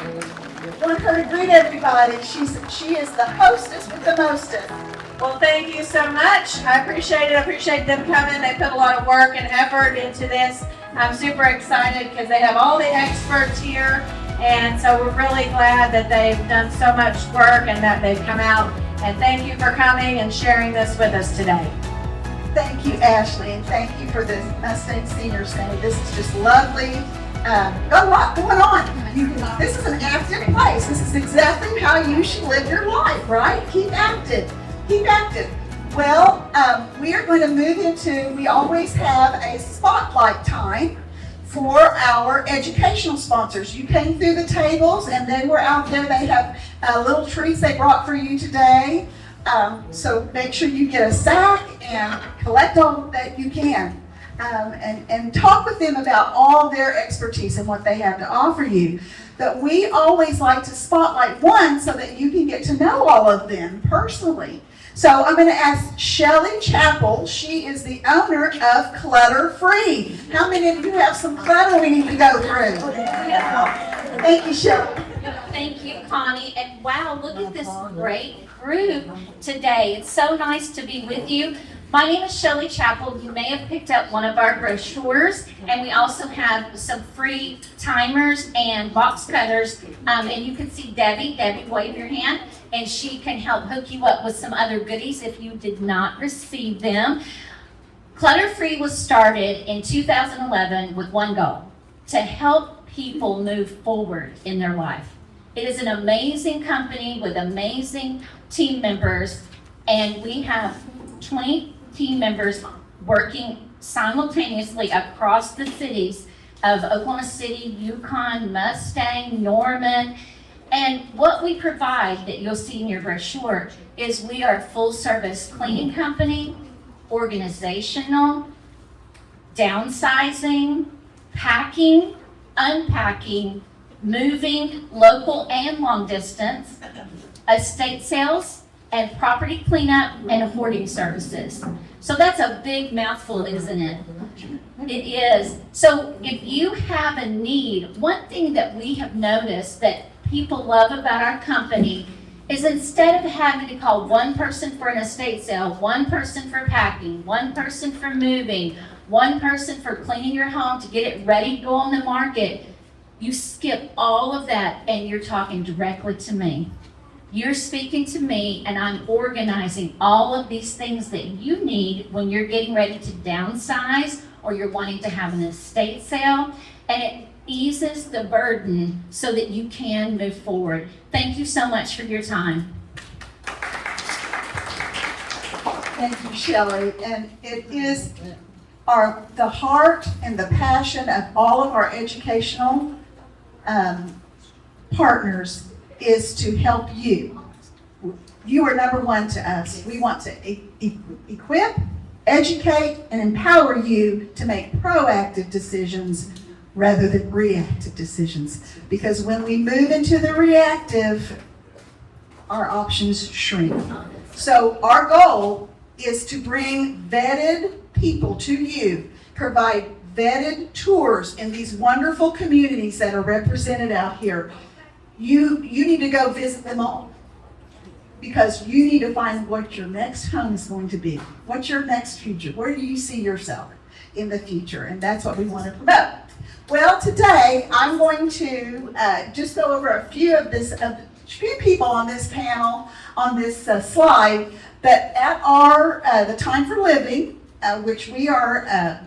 I want her to greet everybody. She is the hostess with the mostest. Well, thank you so much. I appreciate it. I appreciate them coming. They put a lot of work and effort into this. I'm super excited because they have all the experts here. And so we're really glad that they've done so much work and that they've come out. And thank you for coming and sharing this with us today. Thank you, Ashley, and thank you for the Mustang Senior Center. This is just lovely. Got a lot going on. This is an active place. This is exactly how you should live your life, right? Keep active. Keep active. Well, we are going to move into, we always have a spotlight time for our educational sponsors. You came through the tables and they were out there. They have little treats they brought for you today. So make sure you get a sack and collect all that you can. And talk with them about all their expertise and what they have to offer you. But we always like to spotlight one so that you can get to know all of them personally. So I'm going to ask Shelly Chappell. She is the owner of Clutter Free. How many of you have some clutter we need to go through? Thank you, Shelly. Thank you, Connie. And wow, look at this great group today. It's so nice to be with you. My name is Shelly Chappell. You may have picked up one of our brochures, and we also have some free timers and box cutters. And you can see Debbie. Debbie, wave your hand, and she can help hook you up with some other goodies if you did not receive them. Clutter Free was started in 2011 with one goal: to help people move forward in their life. It is an amazing company with amazing team members, and we have 20 team members working simultaneously across the cities of Oklahoma City, Yukon, Mustang, Norman. And what we provide that you'll see in your brochure is we are a full service cleaning company, organizational, downsizing, packing, unpacking, moving, local and long distance, estate sales, and property cleanup and hoarding services. So that's a big mouthful, isn't it? It is. So if you have a need, one thing that we have noticed that people love about our company is instead of having to call one person for an estate sale, one person for packing, one person for moving, one person for cleaning your home to get it ready to go on the market, you skip all of that and you're talking directly to me. You're speaking to me, and I'm organizing all of these things that you need when you're getting ready to downsize or you're wanting to have an estate sale, and it eases the burden so that you can move forward. Thank you so much for your time. Thank you, Shelly. And it is the heart and the passion of all of our educational partners is to help you. You are number one to us. We want to equip, educate, and empower you to make proactive decisions rather than reactive decisions. Because when we move into the reactive, our options shrink. So our goal is to bring vetted people to you, provide vetted tours in these wonderful communities that are represented out here. You need to go visit them all because you need to find what your next home is going to be. What's your next future? Where do you see yourself in the future? And that's what we want to promote. Well, today I'm going to just go over a few people on this panel, on this slide, that at our the Time for Living, which we are,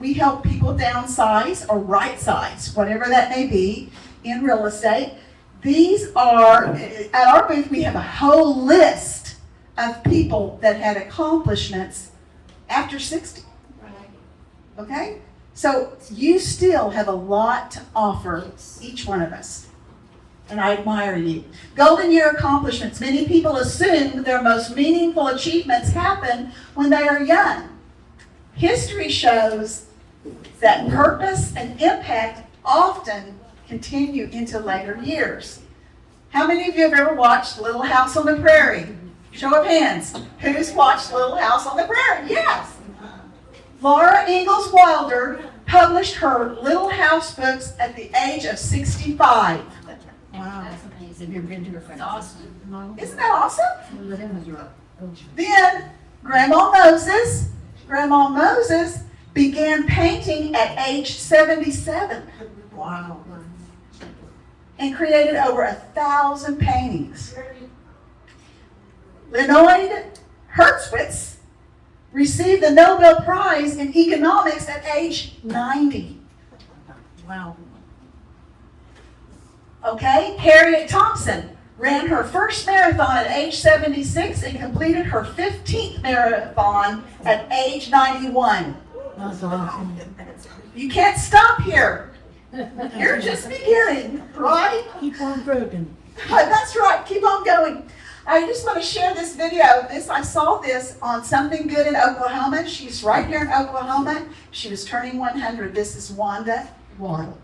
we help people downsize or right size, whatever that may be, in real estate. These are, at our booth, we have a whole list of people that had accomplishments after 60. Okay? So you still have a lot to offer each one of us. And I admire you. Golden year accomplishments. Many people assume their most meaningful achievements happen when they are young. History shows that purpose and impact often continue into later years. How many of you have ever watched Little House on the Prairie? Show of hands. Who's watched Little House on the Prairie? Yes. Laura Ingalls Wilder published her Little House books at the age of 65. Wow. That's amazing. You've been to It's awesome. Isn't that awesome? Then Grandma Moses began painting at age 77. Wow. And created over 1,000 paintings. Leonid Hertzwitz received the Nobel Prize in Economics at age 90. Wow. Okay, Harriet Thompson ran her first marathon at age 76 and completed her 15th marathon at age 91. That's awesome. You can't stop here. You're just beginning, right? Keep on broken. That's right, keep on going. I just want to share this video. I saw this on Something Good in Oklahoma. She's right here in Oklahoma. She was turning 100. This is Wanda Waddle.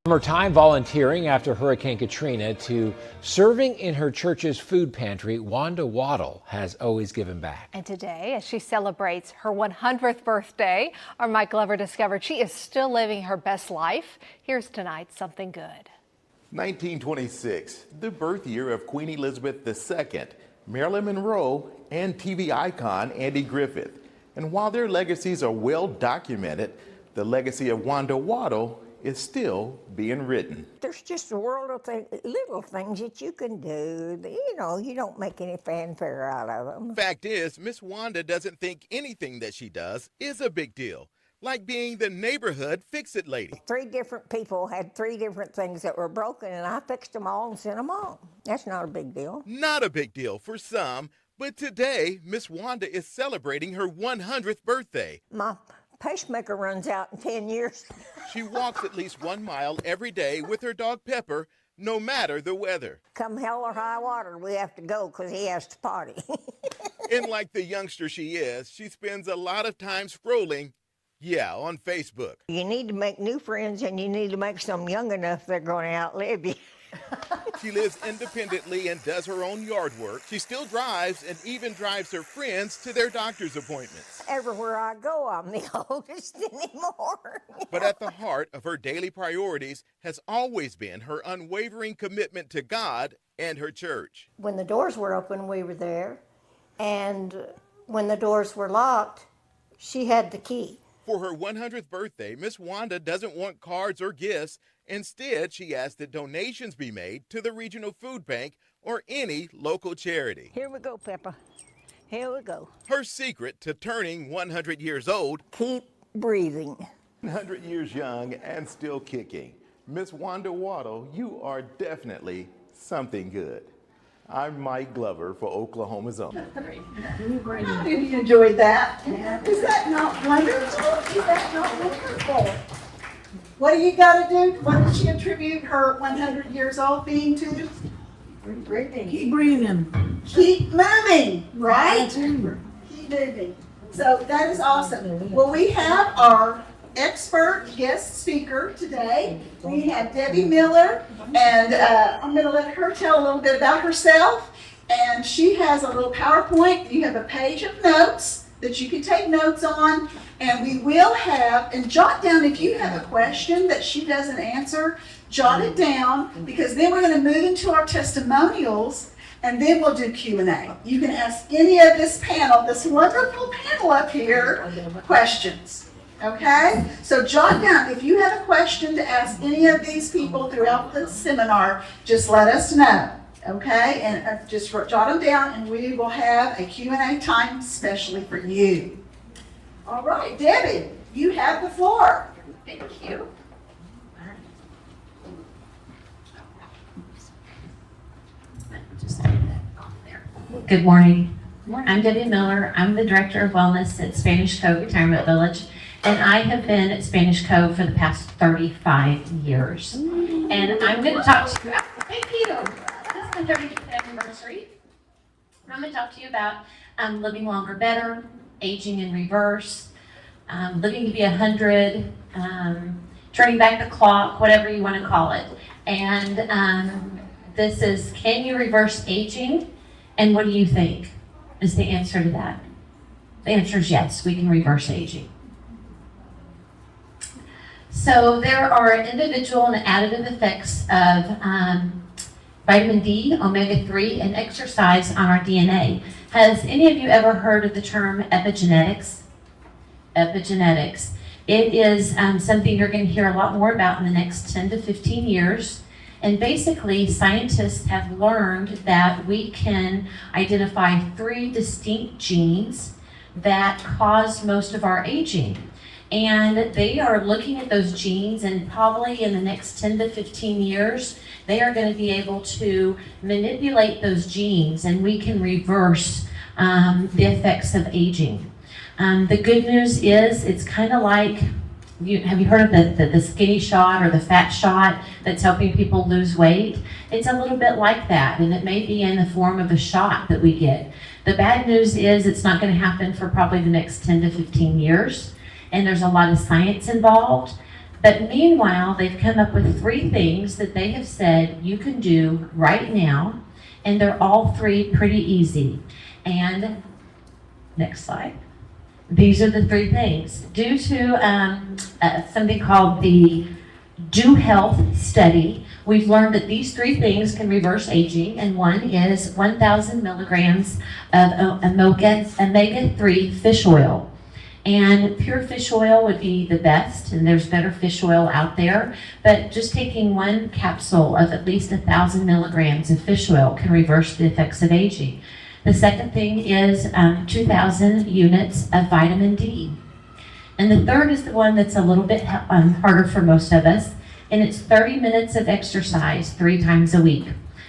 From her time volunteering after Hurricane Katrina to serving in her church's food pantry, Wanda Waddle has always given back. And today, as she celebrates her 100th birthday, our Mike Glover discovered she is still living her best life. Here's tonight's Something Good. 1926, the birth year of Queen Elizabeth II, Marilyn Monroe, and TV icon Andy Griffith. And while their legacies are well documented, the legacy of Wanda Waddle is still being written. There's just a world of little things that you can do. You know, you don't make any fanfare out of them. Fact is, Miss Wanda doesn't think anything that she does is a big deal, like being the neighborhood fix-it lady. 3 different people had 3 different things that were broken, and I fixed them all and sent them on. That's not a big deal. Not a big deal for some, but today, Miss Wanda is celebrating her 100th birthday. My pacemaker runs out in 10 years. She walks at least 1 mile every day with her dog Pepper, no matter the weather. Come hell or high water, we have to go because he has to potty. And like the youngster she is, she spends a lot of time scrolling, on Facebook. You need to make new friends, and you need to make some young enough they're going to outlive you. She lives independently and does her own yard work. She still drives and even drives her friends to their doctor's appointments. Everywhere I go, I'm the oldest anymore. But at the heart of her daily priorities has always been her unwavering commitment to God and her church. When the doors were open, we were there. And when the doors were locked, she had the key. For her 100th birthday, Miss Wanda doesn't want cards or gifts. Instead, she asked that donations be made to the regional food bank or any local charity. Here we go, Peppa. Here we go. Her secret to turning 100 years old: Keep breathing. 100 years young and still kicking. Miss Wanda Waddle, you are definitely something good. I'm Mike Glover for Oklahoma's Own. How did you enjoy that? Is that not wonderful? Is that not wonderful? What do you got to do? What did she attribute her 100 years old being to? Breathing. Keep breathing. Keep moving, right? Keep moving. So that is awesome. Well, we have our expert guest speaker today. We have Debbie Miller, and I'm going to let her tell a little bit about herself. And she has a little PowerPoint. You have a page of notes that you can take notes on, and we will have, and jot down if you have a question that she doesn't answer, jot it down, because then we're going to move into our testimonials, and then we'll do Q&A. You can ask any of this panel, this wonderful panel up here, questions. Okay? So jot down, if you have a question to ask any of these people throughout the seminar, just let us know. Okay? And just jot them down, and we will have a Q&A time especially for you. All right, Debbie, you have the floor. Thank you. Just take that off there. Good morning. I'm Debbie Miller. I'm the Director of Wellness at Spanish Cove Retirement Village, and I have been at Spanish Cove for the past 35 years. And I'm going to talk to you. Thank you. This is the 35th anniversary. I'm going to talk to you about living longer better, aging in reverse, living to be 100, turning back the clock, whatever you want to call it. And this is, can you reverse aging? And what do you think is the answer to that? The answer is yes, we can reverse aging. So there are individual and additive effects of vitamin D, omega-3, and exercise on our DNA. Has any of you ever heard of the term epigenetics? Epigenetics. It is something you're going to hear a lot more about in the next 10 to 15 years. And basically, scientists have learned that we can identify 3 distinct genes that cause most of our aging. And they are looking at those genes, and probably in the next 10 to 15 years, they are going to be able to manipulate those genes, and we can reverse the effects of aging. The good news is it's kind of like, have you heard of the skinny shot or the fat shot that's helping people lose weight? It's a little bit like that, and it may be in the form of a shot that we get. The bad news is it's not going to happen for probably the next 10 to 15 years, and there's a lot of science involved. But meanwhile, they've come up with 3 things that they have said you can do right now, and they're all 3 pretty easy. And next slide. These are the 3 things. Due to something called the Do Health study, we've learned that these 3 things can reverse aging, and one is 1,000 milligrams of omega-3 fish oil. And pure fish oil would be the best, and there's better fish oil out there, but just taking 1 capsule of at least 1,000 milligrams of fish oil can reverse the effects of aging. The second thing is 2,000 units of vitamin D. And the third is the one that's a little bit harder for most of us, and it's 30 minutes of exercise 3 times a week,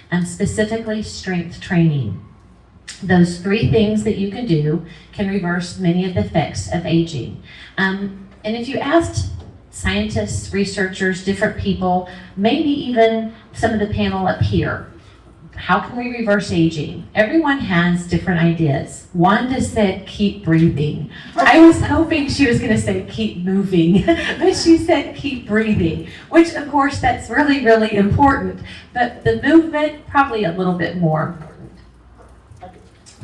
and specifically strength training. Those 3 things that you can do can reverse many of the effects of aging. And if you asked scientists, researchers, different people, maybe even some of the panel up here, how can we reverse aging? Everyone has different ideas. Wanda said, keep breathing. I was hoping she was going to say, keep moving, but she said, keep breathing, which of course that's really, really important. But the movement, probably a little bit more.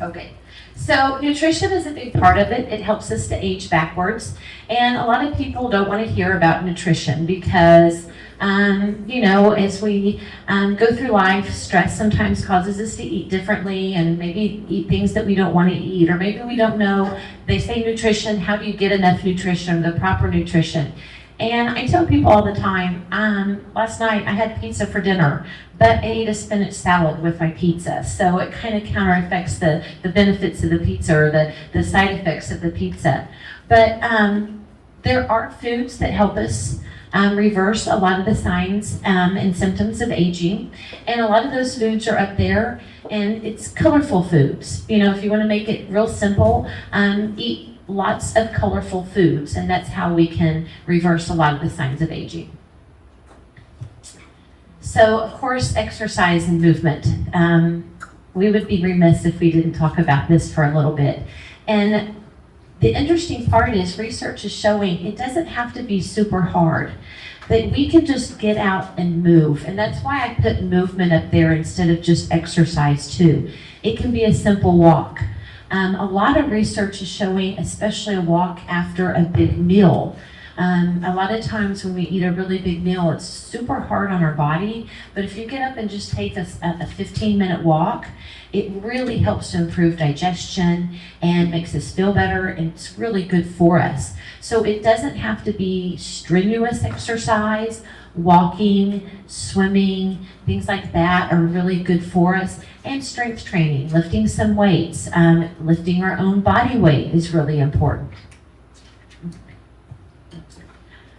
Okay, so nutrition is a big part of it. It helps us to age backwards. And a lot of people don't want to hear about nutrition because, as we go through life, stress sometimes causes us to eat differently and maybe eat things that we don't want to eat, or maybe we don't know. They say nutrition, how do you get enough nutrition, the proper nutrition? And I tell people all the time, last night I had pizza for dinner, but I ate a spinach salad with my pizza. So it kind of counter-affects the benefits of the pizza or the side effects of the pizza. But there are foods that help us reverse a lot of the signs and symptoms of aging. And a lot of those foods are up there, and it's colorful foods. If you want to make it real simple, eat lots of colorful foods, and that's how we can reverse a lot of the signs of aging. So, of course, exercise and movement. We would be remiss if we didn't talk about this for a little bit. And the interesting part is research is showing it doesn't have to be super hard, that we can just get out and move. And that's why I put movement up there instead of just exercise too. It can be a simple walk. A lot of research is showing, especially a walk after a big meal. A lot of times when we eat a really big meal, it's super hard on our body, but if you get up and just take a 15-minute walk, it really helps to improve digestion and makes us feel better, and it's really good for us. So it doesn't have to be strenuous exercise. Walking, swimming, things like that are really good for us. And strength training, lifting some weights, lifting our own body weight is really important.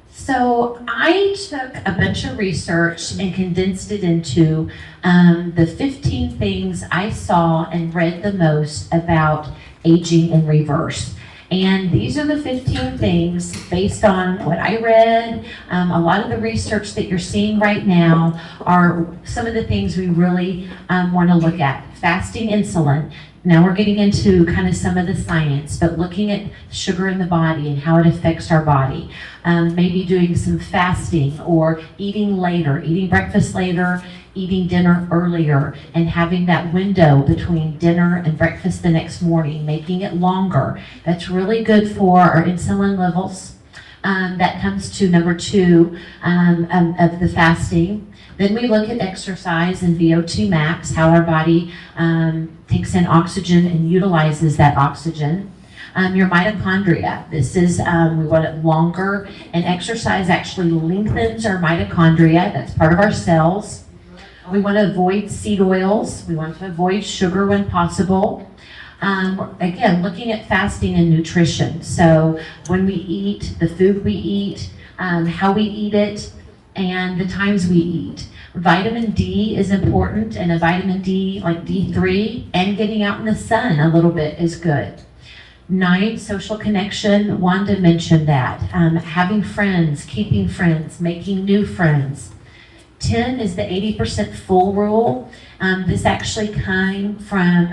So I took a bunch of research and condensed it into the 15 things I saw and read the most about aging in reverse. And these are the 15 things based on what I read. A lot of the research that you're seeing right now are some of the things we really want to look at. Fasting insulin. Now we're getting into kind of some of the science, but looking at sugar in the body and how it affects our body. Maybe doing some fasting or eating later, eating breakfast later, eating dinner earlier, and having that window between dinner and breakfast the next morning, making it longer. That's really good for our insulin levels. That comes to number 2 of the fasting. Then we look at exercise and VO2 max, how our body takes in oxygen and utilizes that oxygen. Your mitochondria, this is, we want it longer, and exercise actually lengthens our mitochondria, that's part of our cells. We want to avoid seed oils, we want to avoid sugar when possible. Again, looking at fasting and nutrition, so when we eat, the food we eat, how we eat it, and the times we eat. Vitamin D is important, and a vitamin D like D3, and getting out in the sun a little bit is good. 9, social connection. Wanda mentioned that. Having friends, keeping friends, making new friends. 10 is the 80% full rule. This actually came from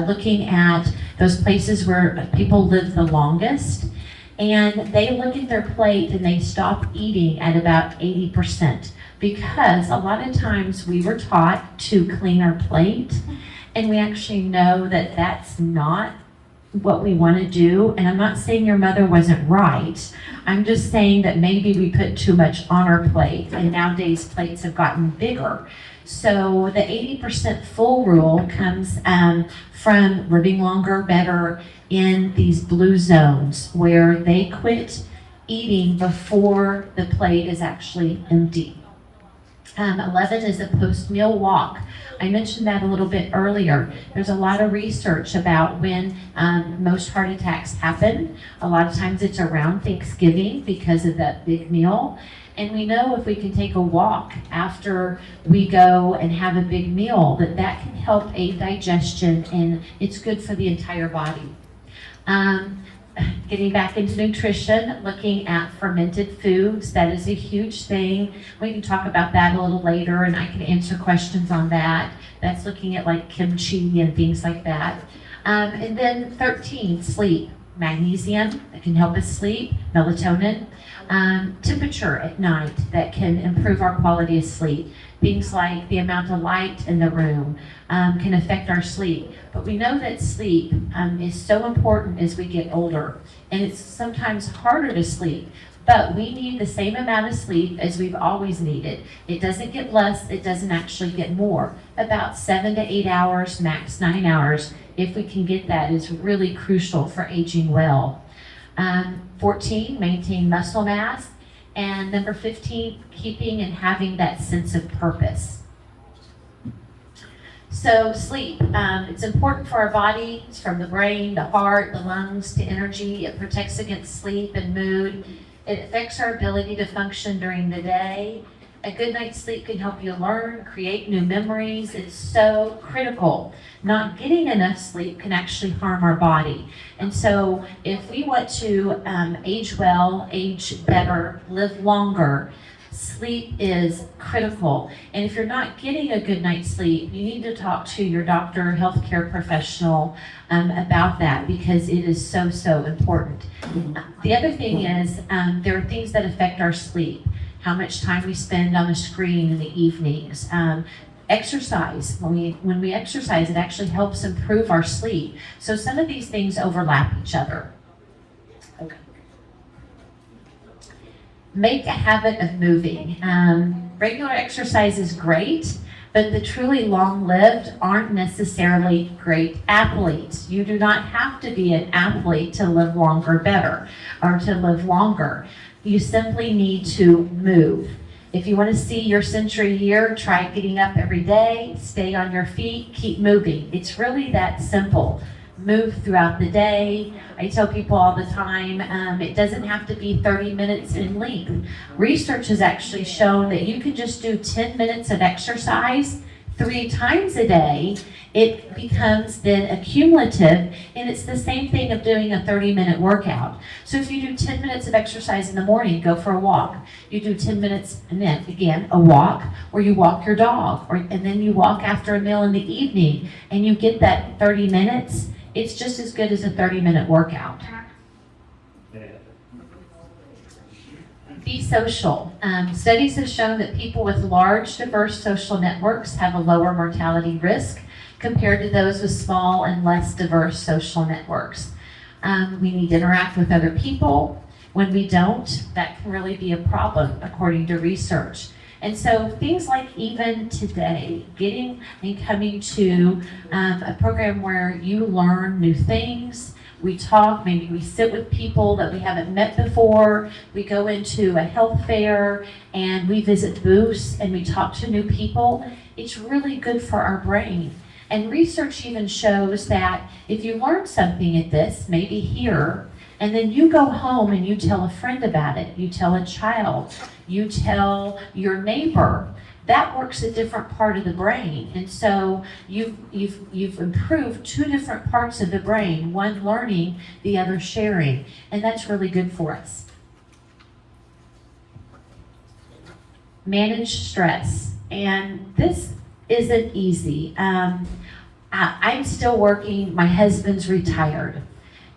looking at those places where people live the longest. And they look at their plate and they stop eating at about 80%. Because a lot of times we were taught to clean our plate. And we actually know that that's not what we want to do. And I'm not saying your mother wasn't right. I'm just saying that maybe we put too much on our plate, and nowadays plates have gotten bigger. So the 80% full rule comes from living longer, better in these blue zones where they quit eating before the plate is actually empty. 11 is a post-meal walk. I mentioned that a little bit earlier. There's a lot of research about when most heart attacks happen. A lot of times it's around Thanksgiving because of that big meal. And we know if we can take a walk after we go and have a big meal, that can help aid digestion, and it's good for the entire body. Getting back into nutrition, looking at fermented foods, that is a huge thing. We can talk about that a little later, and I can answer questions on that. That's looking at like kimchi and things like that. And then 13, sleep. Magnesium, that can help us sleep. Melatonin. Temperature at night, that can improve our quality of sleep. Things like the amount of light in the room can affect our sleep. But we know that sleep is so important as we get older. And it's sometimes harder to sleep. But we need the same amount of sleep as we've always needed. It doesn't get less, it doesn't actually get more. About 7 to 8 hours, max 9 hours. If we can get that, is really crucial for aging well. 14, maintain muscle mass. And number 15, keeping and having that sense of purpose. So sleep, it's important for our body. It's from the brain, the heart, the lungs, to energy. It protects against sleep and mood. It affects our ability to function during the day. A good night's sleep can help you learn, create new memories. It's so critical. Not getting enough sleep can actually harm our body. And so if we want to age well, age better, live longer, sleep is critical. And if you're not getting a good night's sleep, you need to talk to your doctor, healthcare professional about that, because it is so, so important. The other thing is there are things that affect our sleep. How much time we spend on the screen in the evenings. Exercise, when we exercise, it actually helps improve our sleep. So some of these things overlap each other. Okay. Make a habit of moving. Regular exercise is great, but the truly long-lived aren't necessarily great athletes. You do not have to be an athlete to live longer better, or to live longer. You simply need to move. If you want to see your century year, try getting up every day, stay on your feet, keep moving. It's really that simple. Move throughout the day. I tell people all the time, it doesn't have to be 30 minutes in length. Research has actually shown that you can just do 10 minutes of exercise 3 times a day. It becomes then accumulative, and it's the same thing of doing a 30-minute workout. So if you do 10 minutes of exercise in the morning, go for a walk. You do 10 minutes, and then again, a walk, or you walk your dog, and then you walk after a meal in the evening, and you get that 30 minutes. It's just as good as a 30-minute workout. Be social. Studies have shown that people with large, diverse social networks have a lower mortality risk compared to those with small and less diverse social networks. We need to interact with other people. When we don't, that can really be a problem according to research. And so things like even today, getting and coming to a program where you learn new things, we talk, maybe we sit with people that we haven't met before, we go into a health fair and we visit booths and we talk to new people, it's really good for our brain. And research even shows that if you learn something at this, maybe here, and then you go home and you tell a friend about it, you tell a child, you tell your neighbor, that works a different part of the brain. And so you've improved two different parts of the brain, one learning, the other sharing, and that's really good for us. Manage stress, and this isn't easy. I'm still working, my husband's retired.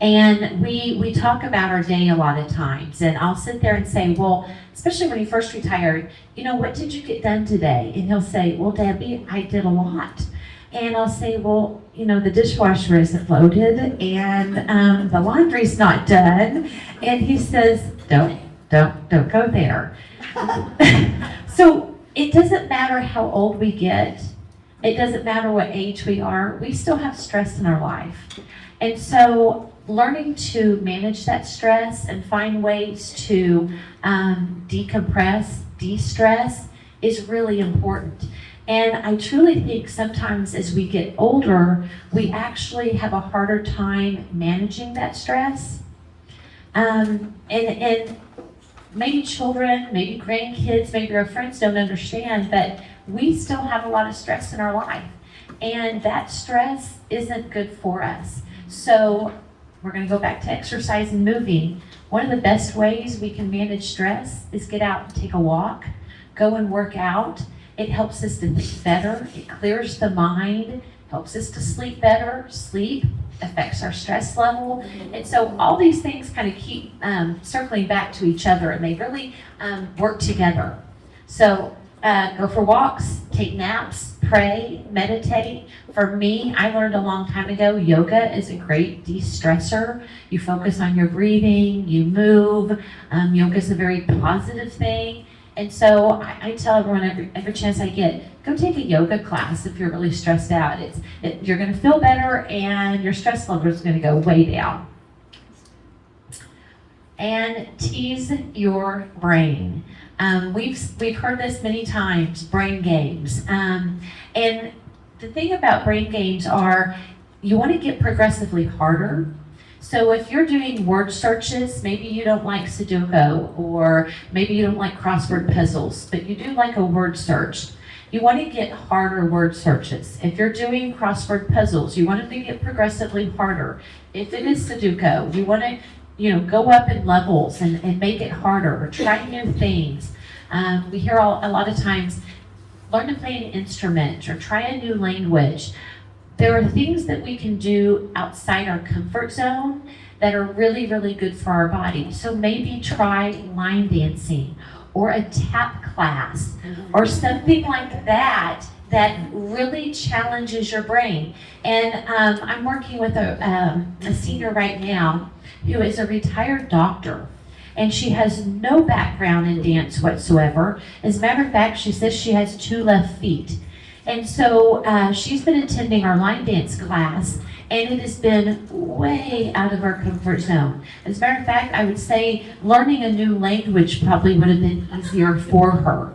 And we talk about our day a lot of times, and I'll sit there and say, well, especially when he first retired, what did you get done today? And he'll say, well, Debbie, I did a lot. And I'll say, well, the dishwasher isn't loaded, and the laundry's not done. And he says, don't go there. So it doesn't matter how old we get. It doesn't matter what age we are. We still have stress in our life. And so learning to manage that stress and find ways to decompress, de-stress is really important. And I truly think sometimes as we get older, we actually have a harder time managing that stress. And maybe children, maybe grandkids, maybe our friends don't understand, but we still have a lot of stress in our life. And that stress isn't good for us. So we're going to go back to exercise and moving. One of the best ways we can manage stress is get out and take a walk, go and work out. It helps us to think better. It clears the mind, helps us to sleep better. Sleep affects our stress level. And so all these things kind of keep circling back to each other, and they really work together. So go for walks, take naps, pray, meditate. For me, I learned a long time ago, yoga is a great de-stressor. You focus on your breathing, you move. Yoga is a very positive thing. And so I tell everyone every chance I get, go take a yoga class if you're really stressed out. You're going to feel better and your stress level is going to go way down. And tease your brain. We've heard this many times, brain games. And the thing about brain games are you want to get progressively harder. So if you're doing word searches, maybe you don't like Sudoku, or maybe you don't like crossword puzzles, but you do like a word search. You want to get harder word searches. If you're doing crossword puzzles, you want to get progressively harder. If it is Sudoku, you want to go up in levels and make it harder, or try new things. We hear a lot of times, learn to play an instrument or try a new language. There are things that we can do outside our comfort zone that are really, really good for our body. So maybe try line dancing or a tap class or something like that really challenges your brain. And I'm working with a senior right now who is a retired doctor. And she has no background in dance whatsoever. As a matter of fact, she says she has 2 left feet. And so she's been attending our line dance class, and it has been way out of her comfort zone. As a matter of fact, I would say learning a new language probably would have been easier for her.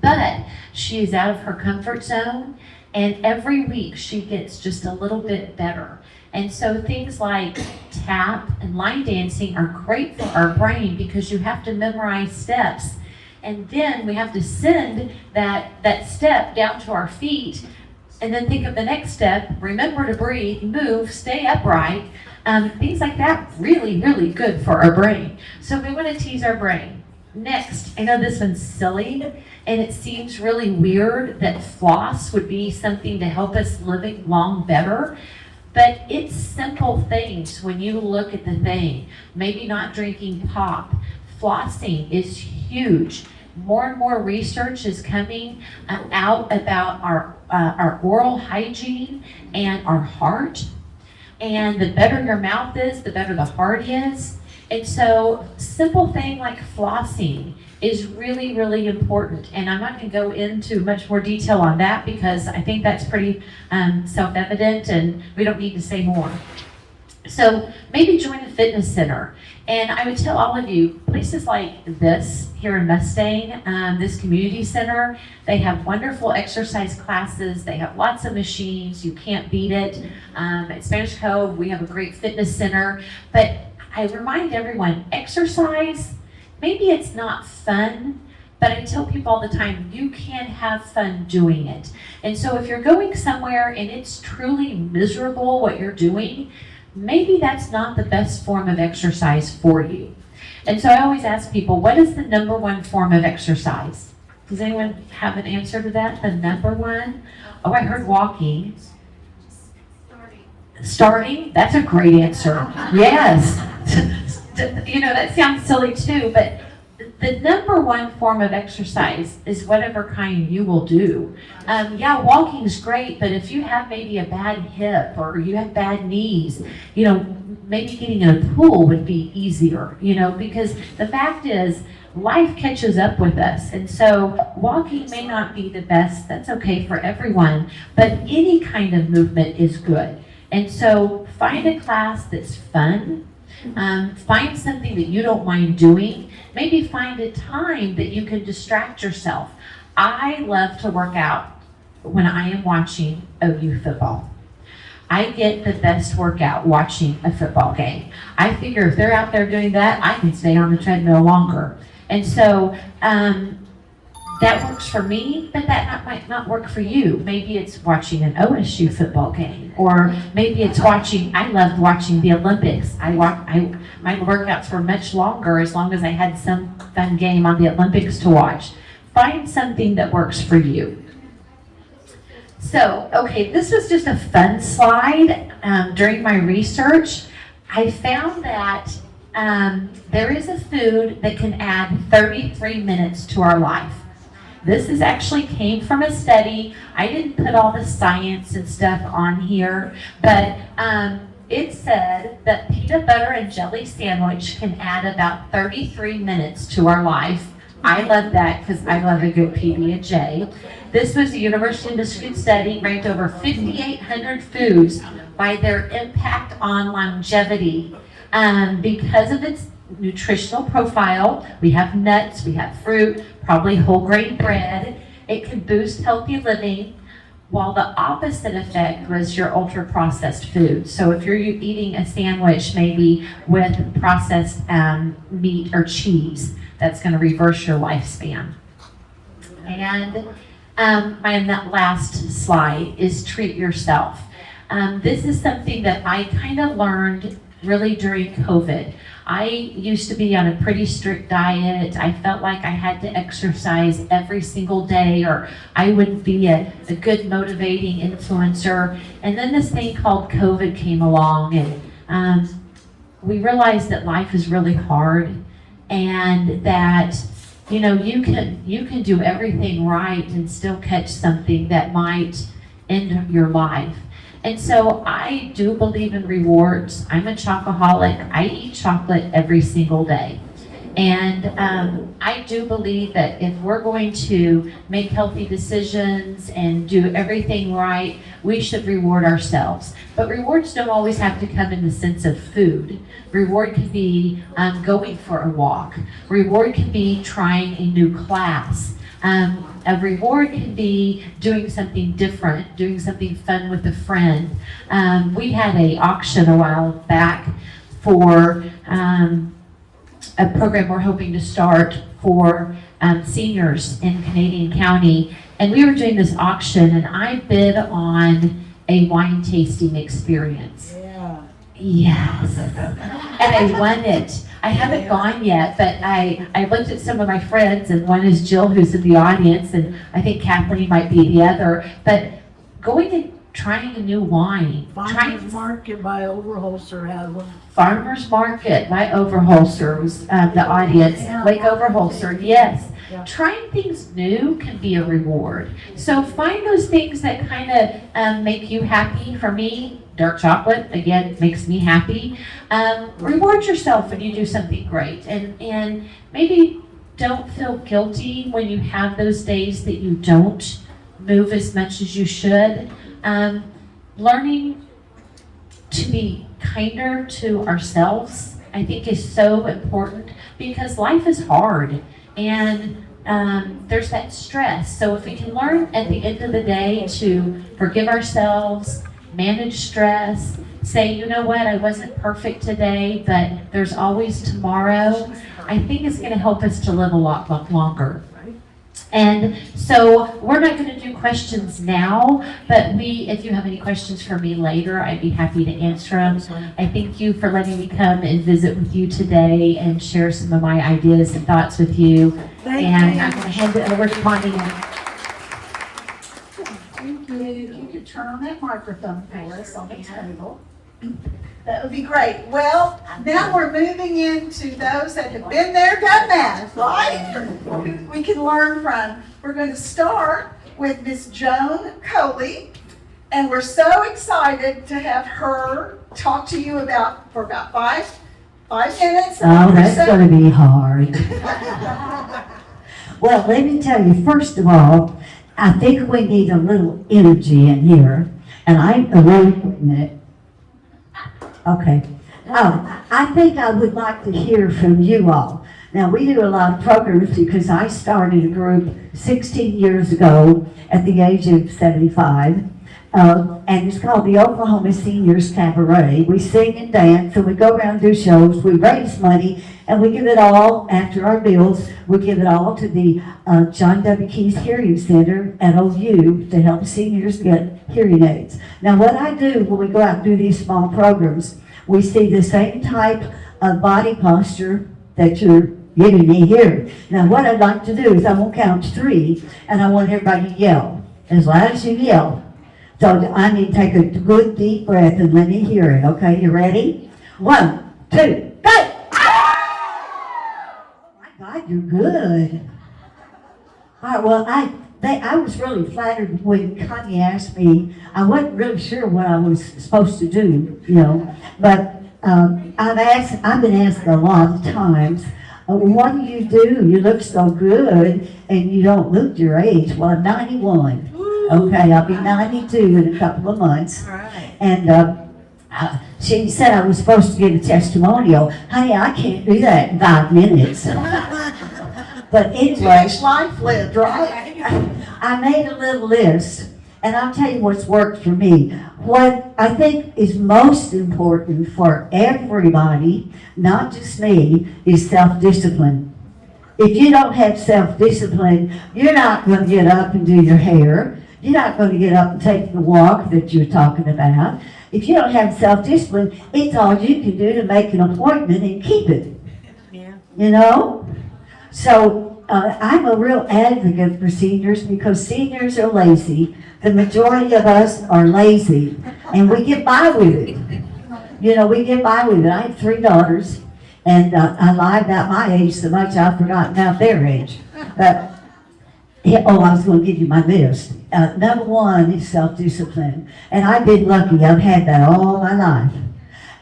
But she is out of her comfort zone, and every week she gets just a little bit better. And so things like tap and line dancing are great for our brain because you have to memorize steps. And then we have to send that step down to our feet and then think of the next step, remember to breathe, move, stay upright. Things like that, really, really good for our brain. So we want to tease our brain. Next, I know this one's silly, and it seems really weird that floss would be something to help us living long better. But it's simple things when you look at the thing. Maybe not drinking pop. Flossing is huge. More and more research is coming out about our oral hygiene and our heart. And the better your mouth is, the better the heart is. And so simple thing like flossing is really, really important. And I'm not going to go into much more detail on that because I think that's pretty self-evident and we don't need to say more. So maybe join a fitness center. And I would tell all of you, places like this here in Mustang, this community center, they have wonderful exercise classes. They have lots of machines. You can't beat it. At Spanish Cove, we have a great fitness center. But I remind everyone, exercise, maybe it's not fun, but I tell people all the time, you can have fun doing it. And so if you're going somewhere and it's truly miserable what you're doing, maybe that's not the best form of exercise for you. And so I always ask people, what is the number one form of exercise? Does anyone have an answer to that? The number one? Oh, I heard walking. Starting? That's a great answer. Yes. That sounds silly too, but the number one form of exercise is whatever kind you will do. Walking is great, but if you have maybe a bad hip or you have bad knees, maybe getting in a pool would be easier, because the fact is life catches up with us. And so walking may not be the best. That's okay for everyone, but any kind of movement is good. And so find a class that's fun. Find something that you don't mind doing. Maybe find a time that you can distract yourself. I love to work out when I am watching OU football. I get the best workout watching a football game. I figure if they're out there doing that, I can stay on the treadmill longer. And so that works for me, but that might not work for you. Maybe it's watching an OSU football game, or maybe it's I loved watching the Olympics. My workouts were much longer as long as I had some fun game on the Olympics to watch. Find something that works for you. So, okay, this was just a fun slide. During my research, I found that there is a food that can add 33 minutes to our life. This actually came from a study. I didn't put all the science and stuff on here, but it said that peanut butter and jelly sandwich can add about 33 minutes to our life. I love that because I love a good PB&J. This was a University of Michigan study, ranked over 5,800 foods by their impact on longevity because of its nutritional profile. We have nuts, we have fruit, probably whole grain bread. It can boost healthy living, while the opposite effect was your ultra processed food. So if you're eating a sandwich maybe with processed meat or cheese, that's going to reverse your lifespan. And my last slide is treat yourself. This is something that I kind of learned really during COVID. I used to be on a pretty strict diet. I felt like I had to exercise every single day or I wouldn't be a good motivating influencer. And then this thing called COVID came along, and we realized that life is really hard, and that you can do everything right and still catch something that might end your life. And so I do believe in rewards. I'm a chocoholic. I eat chocolate every single day. And I do believe that if we're going to make healthy decisions and do everything right, we should reward ourselves. But rewards don't always have to come in the sense of food. Reward can be going for a walk. Reward can be trying a new class. A reward can be doing something different, doing something fun with a friend. We had an auction a while back for a program we're hoping to start for seniors in Canadian County. And we were doing this auction, and I bid on a wine tasting experience. Yeah. Yes. And I won it. I haven't gone yet, but I looked at some of my friends, and one is Jill, who's in the audience, and I think Kathleen might be the other. But going and trying a new wine. Farmers Market by Overholser has one. Farmers Market by Overholser was the audience. Lake Overholser, yes. Trying things new can be a reward. So find those things that kind of make you happy. For me, dark chocolate, again, makes me happy. Reward yourself when you do something great. And maybe don't feel guilty when you have those days that you don't move as much as you should. Learning to be kinder to ourselves, I think, is so important because life is hard and there's that stress. So if we can learn at the end of the day to forgive ourselves, manage stress, say, you know what, I wasn't perfect today, but there's always tomorrow, I think it's going to help us to live a lot longer. And so we're not going to do questions now, but if you have any questions for me later, I'd be happy to answer them. I thank you for letting me come and visit with you today and share some of my ideas and thoughts with you. And I'm going to hand it over to Connie now. Thank you. You could turn on that microphone for us on the table. That would be great. Well, now we're moving into those that have been there, done that, right? Who we can learn from. We're going to start with Miss Joan Coley, and we're so excited to have her talk to you for about five minutes. Oh, that's going to be hard. Well, let me tell you, first of all, I think we need a little energy in here. And wait a minute. Okay. I think I would like to hear from you all. Now, we do a lot of programs because I started a group 16 years ago at the age of 75. And it's called the Oklahoma Seniors Cabaret. We sing and dance, and we go around and do shows. We raise money, and we give it all, after our bills, we give it all to the John W. Keyes Hearing Center at OU to help seniors get hearing aids. Now, what I do when we go out and do these small programs, we see the same type of body posture that you're giving me here. Now, what I'd like to do is I'm going to count to 3, and I want everybody to yell as loud as you yell. So I need to take a good deep breath and let me hear it, okay? You ready? 1, 2, go! Oh my God, you're good. All right, well, I was really flattered when Connie asked me. I wasn't really sure what I was supposed to do, but I've been asked a lot of times, what do? You look so good, and you don't look your age. Well, I'm 91. Okay, I'll be 92 in a couple of months. All right. And she said I was supposed to give a testimonial. Honey, I can't do that in 5 minutes. But anyway, Life lived, right? I made a little list, and I'll tell you what's worked for me. What I think is most important for everybody, not just me, is self-discipline. If you don't have self-discipline, you're not going to get up and do your hair. You're not going to get up and take the walk that you're talking about. If you don't have self-discipline, it's all you can do to make an appointment and keep it. Yeah. So I'm a real advocate for seniors because seniors are lazy. The majority of us are lazy, and we get by with it. We get by with it. I have 3 daughters, and I lie about my age so much I've forgotten about their age. But I was going to give you my list. Number 1 is self-discipline. And I've been lucky. I've had that all my life.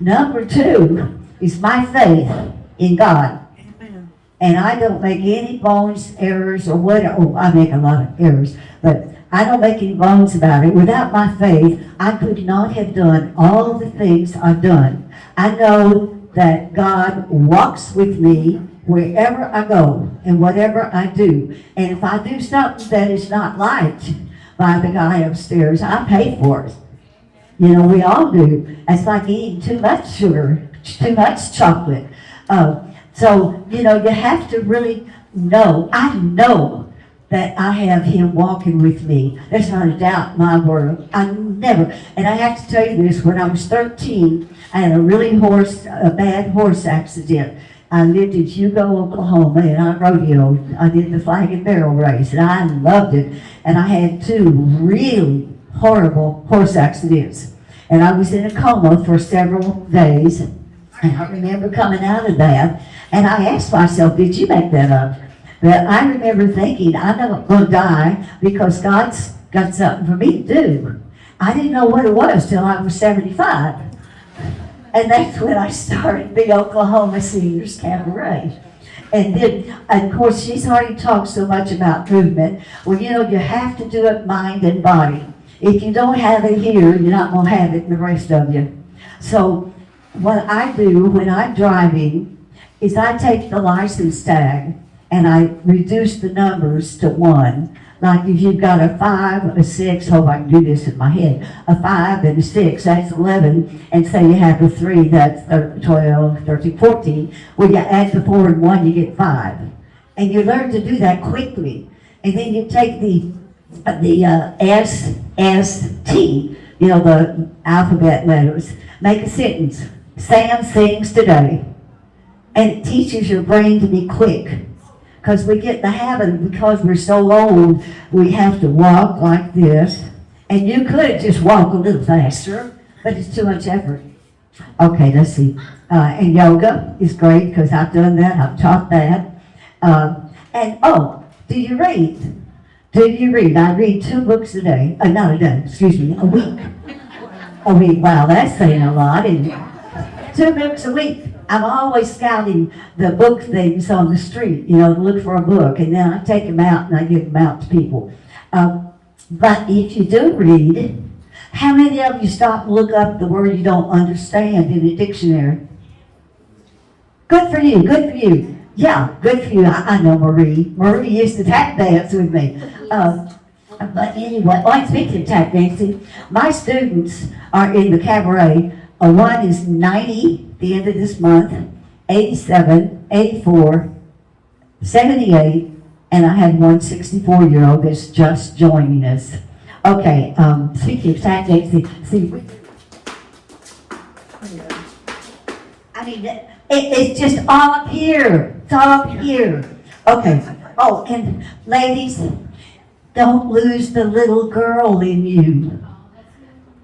Number 2 is my faith in God. Amen. And I don't make any bones, errors, or whatever. Oh, I make a lot of errors. But I don't make any bones about it. Without my faith, I could not have done all the things I've done. I know that God walks with me wherever I go and whatever I do. And if I do something that is not liked by the guy upstairs, I pay for it. We all do. It's like eating too much sugar, too much chocolate. So, you have to really know. I know that I have him walking with me. There's not a doubt in my world. I never, and I have to tell you this, when I was 13, I had a bad horse accident. I lived in Hugo, Oklahoma, and I rodeoed. I did the flag and barrel race, and I loved it. And I had 2 really horrible horse accidents. And I was in a coma for several days. And I remember coming out of that, and I asked myself, did you make that up? But I remember thinking, I know I'm going to die because God's got something for me to do. I didn't know what it was till I was 75. And that's when I started the Oklahoma Seniors Cabaret. And then, of course, she's already talked so much about movement. Well, you know, you have to do it mind and body. If you don't have it here, you're not going to have it in the rest of you. So what I do when I'm driving is I take the license tag and I reduce the numbers to 1. Like if you've got a 5, a 6, hope I can do this in my head, a 5 and a 6, that's 11, and say you have a 3, that's 12, 13, 14. Well, you add the 4 and 1, you get 5. And you learn to do that quickly. And then you take the S, S, T, you know, the alphabet letters, make a sentence. Sam sings today. And it teaches your brain to be quick. Because we get the habit, because we're so old, we have to walk like this. And you could just walk a little faster, but it's too much effort. Okay, let's see. And yoga is great because I've done that, I've taught that. Do you read? Do you read? I read 2 books a day. Not a day, excuse me, a week. A week, wow, that's saying a lot, isn't it? 2 books a week. I'm always scouting the book things on the street, you know, to look for a book, and then I take them out and I give them out to people. But if you do read, how many of you stop and look up the word you don't understand in a dictionary? Good for you, good for you. Yeah, good for you. I know Marie. Marie used to tap dance with me. But anyway, speaking of tap dancing, my students are in the cabaret. One is 90 the end of this month, 87, 84, 78, and I had one 64-year-old that's just joining us. Okay, speaking of tap dancing, I mean, it's just all up here. It's all up here. Okay. Oh, and ladies, don't lose the little girl in you.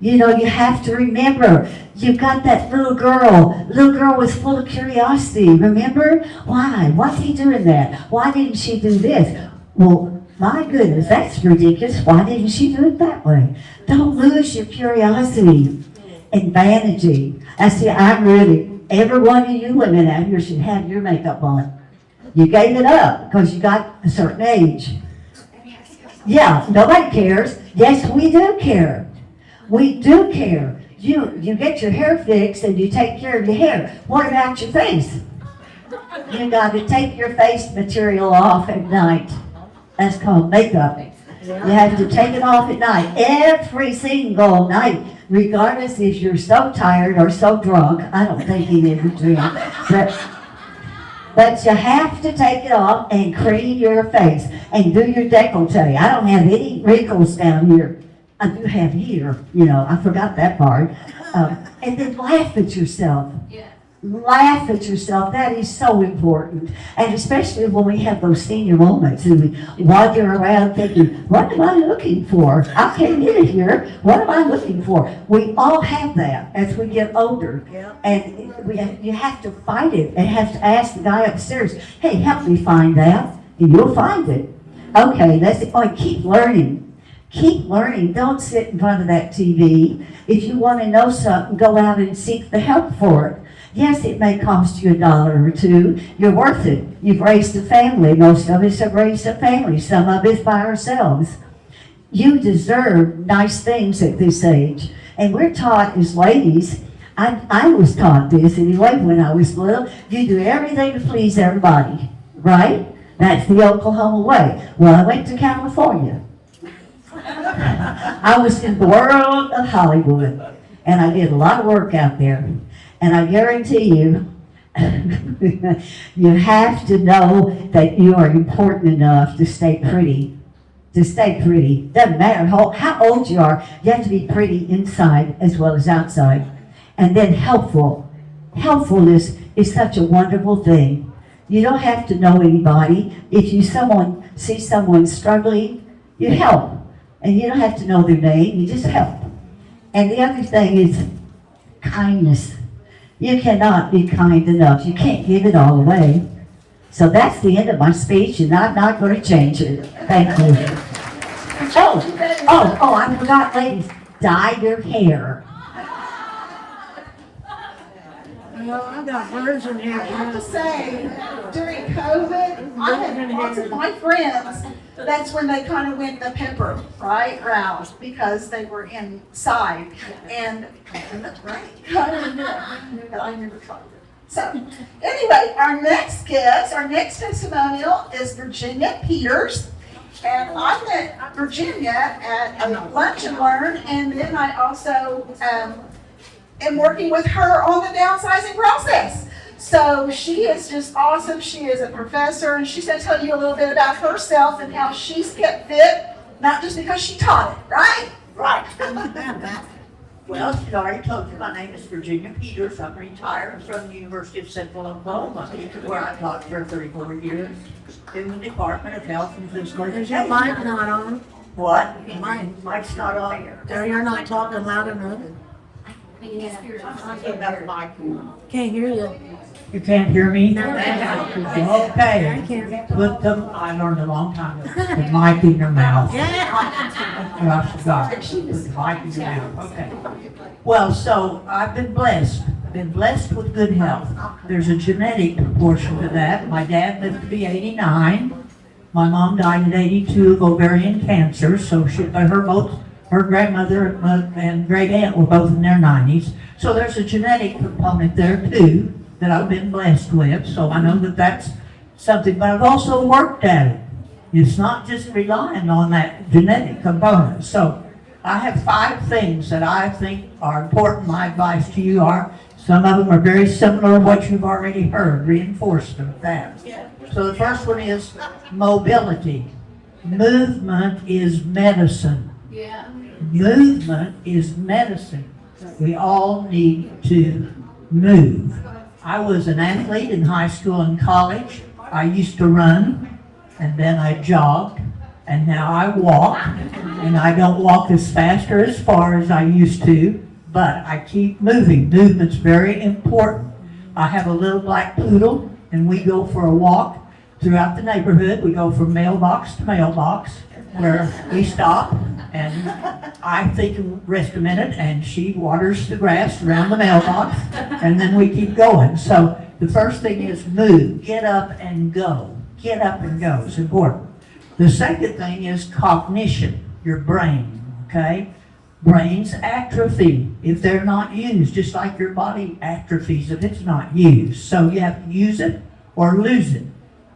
You know, you have to remember, you've got that little girl. Little girl was full of curiosity, remember? Why? Why's he doing that? Why didn't she do this? Well, my goodness, that's ridiculous. Why didn't she do it that way? Don't lose your curiosity and vanity. I see, I'm ready. Every one of you women out here should have your makeup on. You gave it up because you got a certain age. Yeah, nobody cares. Yes, we do care. We do care. You get your hair fixed and you take care of your hair. What about your face? You got to take your face material off at night. That's called makeup. You have to take it off at night, every single night, regardless if you're so tired or so drunk. I don't think he ever drink. But you have to take it off and cream your face and do your décolleté. I don't have any wrinkles down here. I do have here, you know, I forgot that part. And then laugh at yourself. Yeah. Laugh at yourself. That is so important. And especially when we have those senior moments and we wander around thinking, what am I looking for? I came in here. What am I looking for? We all have that as we get older. Yeah. And you have to fight it and have to ask the guy upstairs, hey, help me find that. And you'll find it. Okay, that's it. Oh, keep learning. Keep learning. Don't sit in front of that TV. If you want to know something, go out and seek the help for it. Yes, it may cost you $1 or $2. You're worth it. You've raised a family. Most of us have raised a family. Some of us by ourselves. You deserve nice things at this age. And we're taught as ladies, I was taught this anyway when I was little, you do everything to please everybody, right? That's the Oklahoma way. Well, I went to California. I was in the world of Hollywood, and I did a lot of work out there. And I guarantee you, you have to know that you are important enough to stay pretty. To stay pretty. Doesn't matter how old you are, you have to be pretty inside as well as outside. And then helpful. Helpfulness is such a wonderful thing. You don't have to know anybody. If you see someone struggling, you help. And you don't have to know their name, you just help. And the other thing is kindness. You cannot be kind enough. You can't give it all away. So that's the end of my speech, and I'm not going to change it. Thank you. I forgot, ladies, dye your hair. Well, I got birds in here. I have to say, during COVID, I had lots of my friends, that's when they kind of went the pepper, right, route, because they were inside. And, right, I never tried it. So, anyway, our next testimonial is Virginia Peters. And I met Virginia at a lunch and learn, and then I also am working with her on the downsizing process. So she is just awesome. She is a professor, and she's going to tell you a little bit about herself and how she's kept fit, not just because she taught it, right? Right. Well, she already told you, my name is Virginia Peters. I'm retired from the University of Central Oklahoma, where I taught for 34 years in the Department of Health and Physical Is your Education. mic not on? What? Mic's not on. Or you're not talking loud enough? Can't hear you. You can't hear me? No. Okay. I can. Put them, I learned a long time ago, the mic in your mouth. Oh, I forgot. Put the mic in your mouth, okay. Well, so I've been blessed. Been blessed with good health. There's a genetic portion to that. My dad lived to be 89. My mom died at 82 of ovarian cancer, so her grandmother and great aunt were both in their 90s. So there's a genetic component there too that I've been blessed with. So I know that that's something, but I've also worked at it. It's not just relying on that genetic component. So I have 5 things that I think are important. My advice to you are, some of them are very similar to what you've already heard, reinforcement of that. So the first one is mobility. Movement is medicine. Movement is medicine. We all need to move. I was an athlete in high school and college. I used to run, and then I jogged, and now I walk. And I don't walk as fast or as far as I used to, but I keep moving. Movement's very important. I have a little black poodle, and we go for a walk throughout the neighborhood. We go from mailbox to mailbox, where we stop, and I think, rest a minute, and she waters the grass around the mailbox, and then we keep going. So the first thing is move, get up and go. Get up and go, it's important. The second thing is cognition, your brain, okay? Brains atrophy if they're not used, just like your body atrophies if it's not used. So you have to use it or lose it.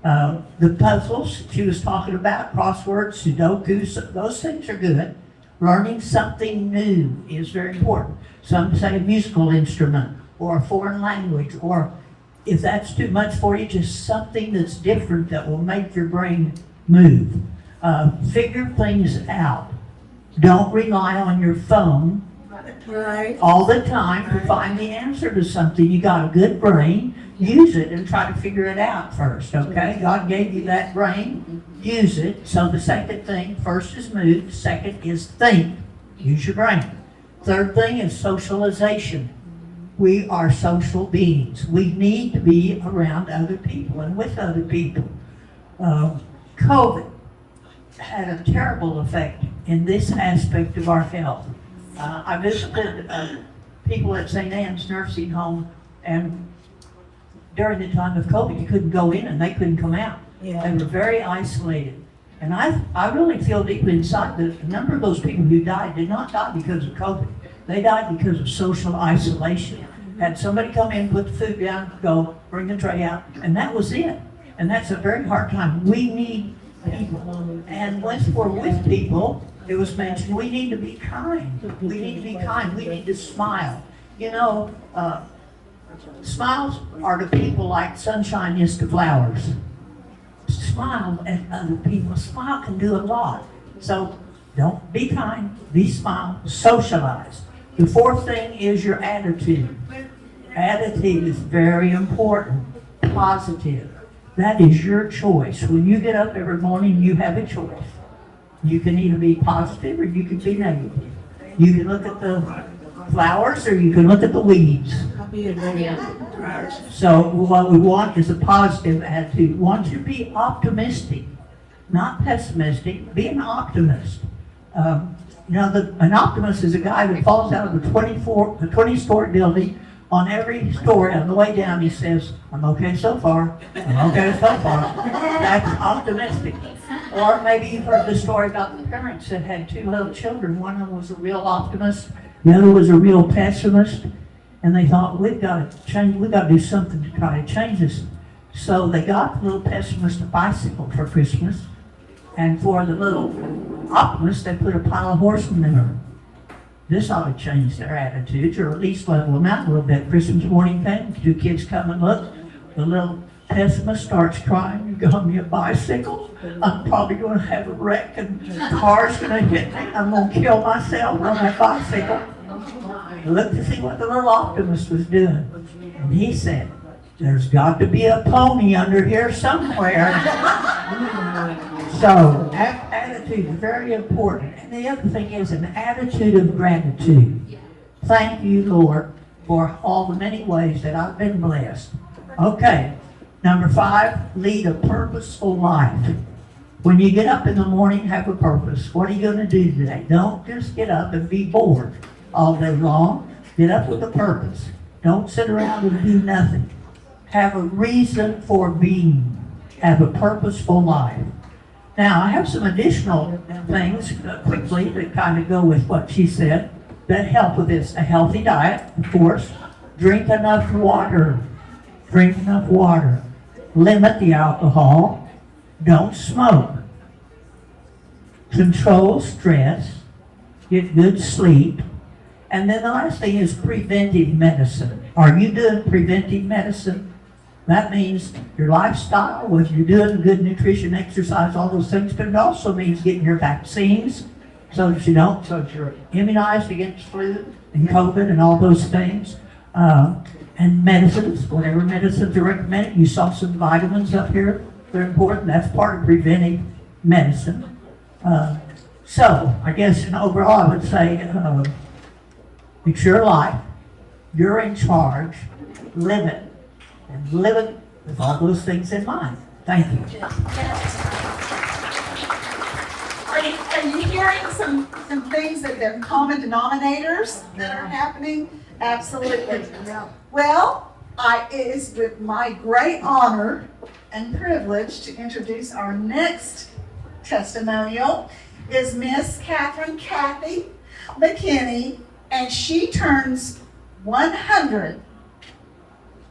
The puzzles she was talking about, crosswords, sudokus, those things are good. Learning something new is very important. Some say a musical instrument or a foreign language, or if that's too much for you, just something that's different that will make your brain move. Figure things out. Don't rely on your phone all the time to find the answer to something. You got a good brain, use it and try to figure it out first, okay? God gave you that brain, use it. So the second thing, first is move, second is think, use your brain. Third thing is socialization. We are social beings. We need to be around other people and with other people. COVID had a terrible effect in this aspect of our health. I visited people at St. Anne's Nursing Home, and during the time of COVID, you couldn't go in and they couldn't come out. Yeah. They were very isolated. And I really feel deeply inside that a number of those people who died did not die because of COVID. They died because of social isolation. Had somebody come in, put the food down, go, bring the tray out, and that was it. And that's a very hard time. We need people. And once we're with people, it was mentioned, we need to be kind. We need to be kind. We need to smile. You know, smiles are to people like sunshine is to flowers. Smile at other people. Smile can do a lot. So don't be kind, be smile, socialize. The fourth thing is your attitude. Attitude is very important. Positive. That is your choice. When you get up every morning, you have a choice. You can either be positive or you can be negative. You can look at the flowers or you can look at the weeds. So what we want is a positive attitude. We want you to be optimistic, not pessimistic. Be an optimist. An optimist is a guy that falls out of the 20-story building. On every story, on the way down, he says, "I'm okay so far. I'm okay so far." That's optimistic. Or maybe you've heard the story about the parents that had two little children. One of them was a real optimist, the other was a real pessimist. And they thought, we've got to change, we've got to do something to try to change this. So they got the little pessimist a bicycle for Christmas. And for the little optimist, they put a pile of horse manure. This ought to change their attitudes, or at least level them out a little bit. Christmas morning came, two kids come and look. The little pessimist starts crying. "You got me a bicycle? I'm probably going to have a wreck and the car's going to hit me. I'm going to kill myself on that bicycle." Look to see what the little optimist was doing. And he said, "There's got to be a pony under here somewhere." So, attitude is very important. And the other thing is an attitude of gratitude. Thank you, Lord, for all the many ways that I've been blessed. Okay, number 5, lead a purposeful life. When you get up in the morning, have a purpose. What are you going to do today? Don't just get up and be bored all day long. Get up with a purpose. Don't sit around and do nothing. Have a reason for being. Have a purposeful life. Now, I have some additional things quickly that kind of go with what she said that help with this. A healthy diet, of course. Drink enough water. Drink enough water. Limit the alcohol. Don't smoke. Control stress. Get good sleep. And then the last thing is preventive medicine. Are you doing preventive medicine? That means your lifestyle, whether you're doing good nutrition, exercise, all those things, but it also means getting your vaccines so that you're immunized against flu and COVID and all those things. And medicines, whatever medicines are recommended. You saw some vitamins up here. They're important. That's part of preventive medicine. So I guess overall I would say, it's your life. You're in charge. Live it. And live it with all those things in mind. Thank you. Are you hearing some things that they're common denominators that are happening? Absolutely. Well, it is with my great honor and privilege to introduce our next testimonial is Miss Kathy McKinney, and she turns 100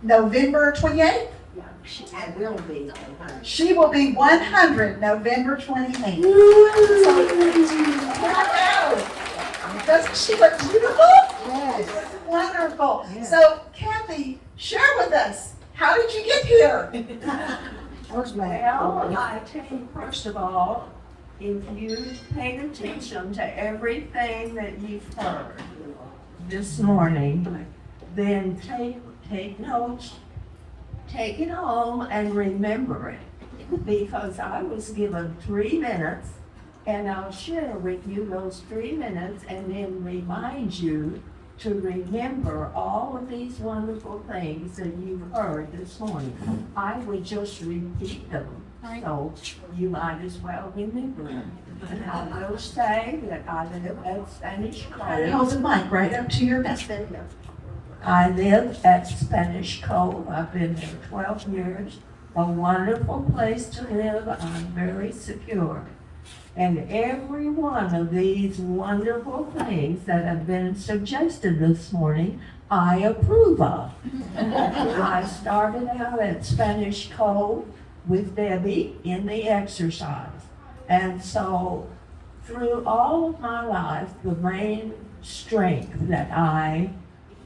November 28th. She will be 100 November 28th. Doesn't she look beautiful? Yes. Wonderful. Yes. So, Kathy, share with us, how did you get here? Well, I think, first of all, if you paid attention to everything that you've heard this morning, then take notes, take it home, and remember it. Because I was given 3 minutes, and I'll share with you those 3 minutes and then remind you to remember all of these wonderful things that you've heard this morning. I would just repeat them, so you might as well remember them. And I will say that I live at Spanish Cove. Hold the mic right up to your best. I live at Spanish Cove. I've been there 12 years. A wonderful place to live. I'm very secure. And every one of these wonderful things that have been suggested this morning, I approve of. I started out at Spanish Cove with Debbie in the exercise. And so through all of my life, the main strength that I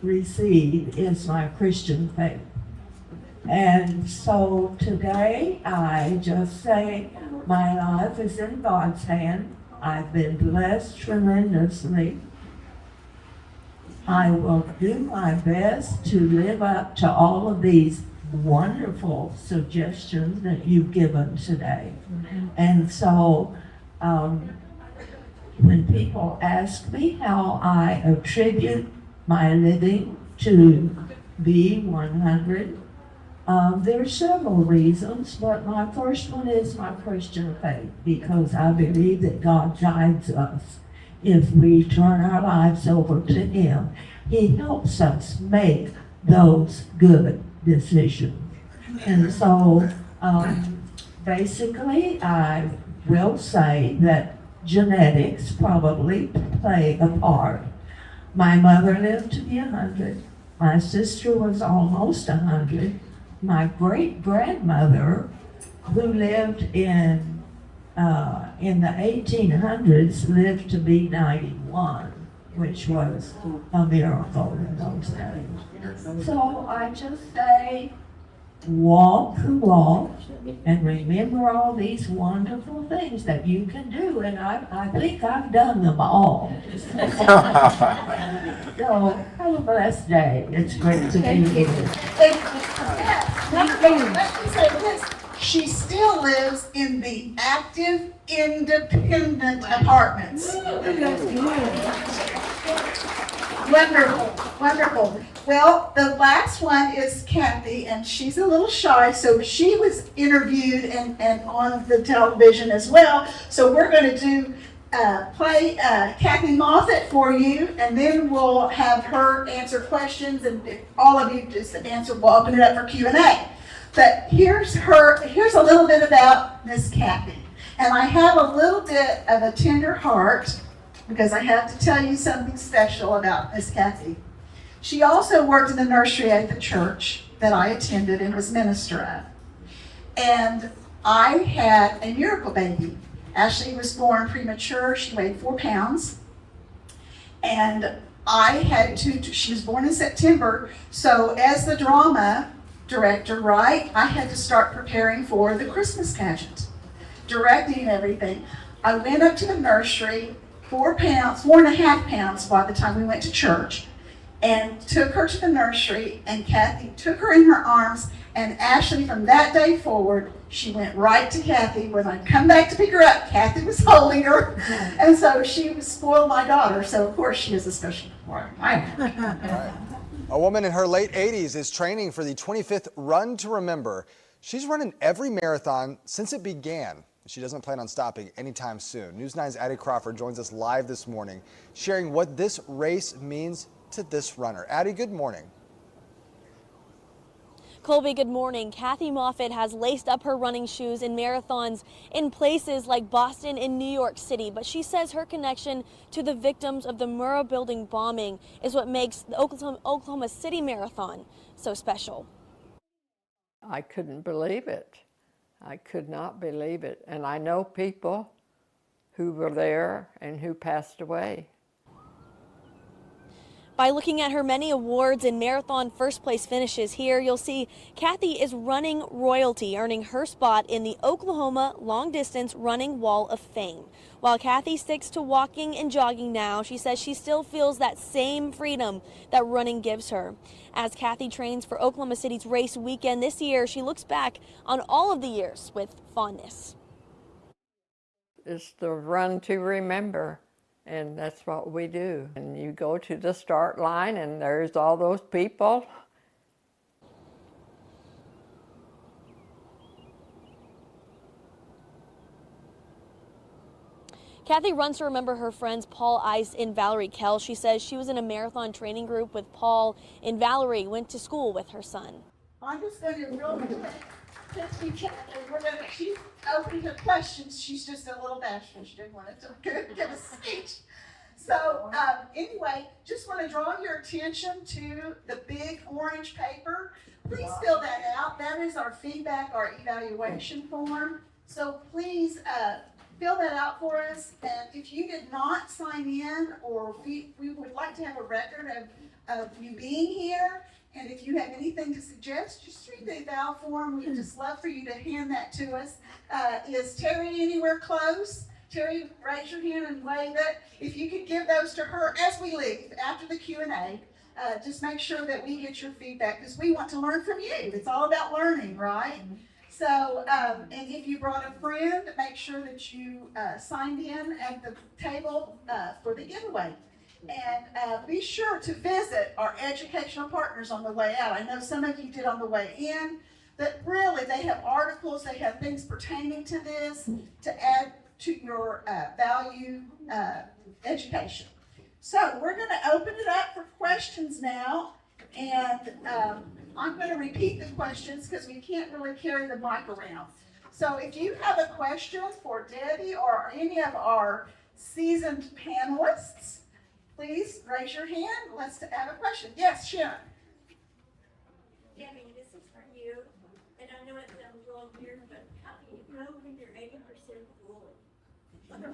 receive is my Christian faith. And so today I just say my life is in God's hand. I've been blessed tremendously. I will do my best to live up to all of these wonderful suggestions that you've given today. And so when people ask me how I attribute my living to be 100. There's several reasons, but my first one is my Christian faith, because I believe that God guides us. If we turn our lives over to Him, He helps us make those good decisions. And so, basically, I will say that genetics probably play a part. My mother lived to be 100. My sister was almost 100. My great-grandmother, who lived in the 1800s, lived to be 91, which was a miracle in those days. So I just say, walk the walk and remember all these wonderful things that you can do, and I think I've done them all. So have a blessed day. It's great to be here. Let me say this. She still lives in the active, independent apartments. Wonderful, wonderful. Well, the last one is Kathy, and she's a little shy, so she was interviewed and on the television as well. So we're going to play Kathy Moffett for you, and then we'll have her answer questions, and all of you just answer. We'll open it up for Q&A. But here's a little bit about Miss Kathy. And I have a little bit of a tender heart because I have to tell you something special about Miss Kathy. She also worked in the nursery at the church that I attended and was minister of. And I had a miracle baby. Ashley was born premature. She weighed 4 pounds. And she was born in September. So as the drama director, right, I had to start preparing for the Christmas pageant, directing everything. I went up to the nursery, 4.5 pounds by the time we went to church, and took her to the nursery, and Kathy took her in her arms, and Ashley, from that day forward, she went right to Kathy. When I come back to pick her up, Kathy was holding her, and so she was spoiled my daughter, so of course she is a special part of my life. A woman in her late 80s is training for the 25th Run to Remember. She's running every marathon since it began. She doesn't plan on stopping anytime soon. News 9's Addie Crawford joins us live this morning, sharing what this race means to this runner. Addie, good morning. Colby, good morning. Kathy Moffett has laced up her running shoes in marathons in places like Boston and New York City, but she says her connection to the victims of the Murrah Building bombing is what makes the Oklahoma City Marathon so special. I couldn't believe it. I could not believe it. And I know people who were there and who passed away. By looking at her many awards and marathon first place finishes here, you'll see Kathy is running royalty, earning her spot in the Oklahoma Long Distance Running Wall of Fame. While Kathy sticks to walking and jogging now, she says she still feels that same freedom that running gives her. As Kathy trains for Oklahoma City's race weekend this year, she looks back on all of the years with fondness. It's the run to remember. And that's what we do. And you go to the start line and there's all those people. Kathy runs to remember her friends Paul Ice and Valerie Kell. She says she was in a marathon training group with Paul, and Valerie went to school with her son. I'm just going to real quick. She's open to questions. She's just a little bashful. She didn't want to give a speech. So anyway, just want to draw your attention to the big orange paper. Please fill that out. That is our feedback, our evaluation form. So please fill that out for us. And if you did not sign in, or we would like to have a record of you being here. And if you have anything to suggest, just read the eval form. We'd just love for you to hand that to us. Is Terry anywhere close? Terry, raise your hand and wave it. If you could give those to her as we leave after the Q&A, just make sure that we get your feedback because we want to learn from you. It's all about learning, right? So, and if you brought a friend, make sure that you signed in at the table for the giveaway. And be sure to visit our educational partners on the way out. I know some of you did on the way in, but really they have articles, they have things pertaining to this to add to your value education. So we're going to open it up for questions now, and I'm going to repeat the questions because we can't really carry the mic around. So if you have a question for Debbie or any of our seasoned panelists, please raise your hand. Let's have a question. Yes, Sharon. Debbie, this is for you, and I know it sounds a little weird, but how do you know when you're 80% full?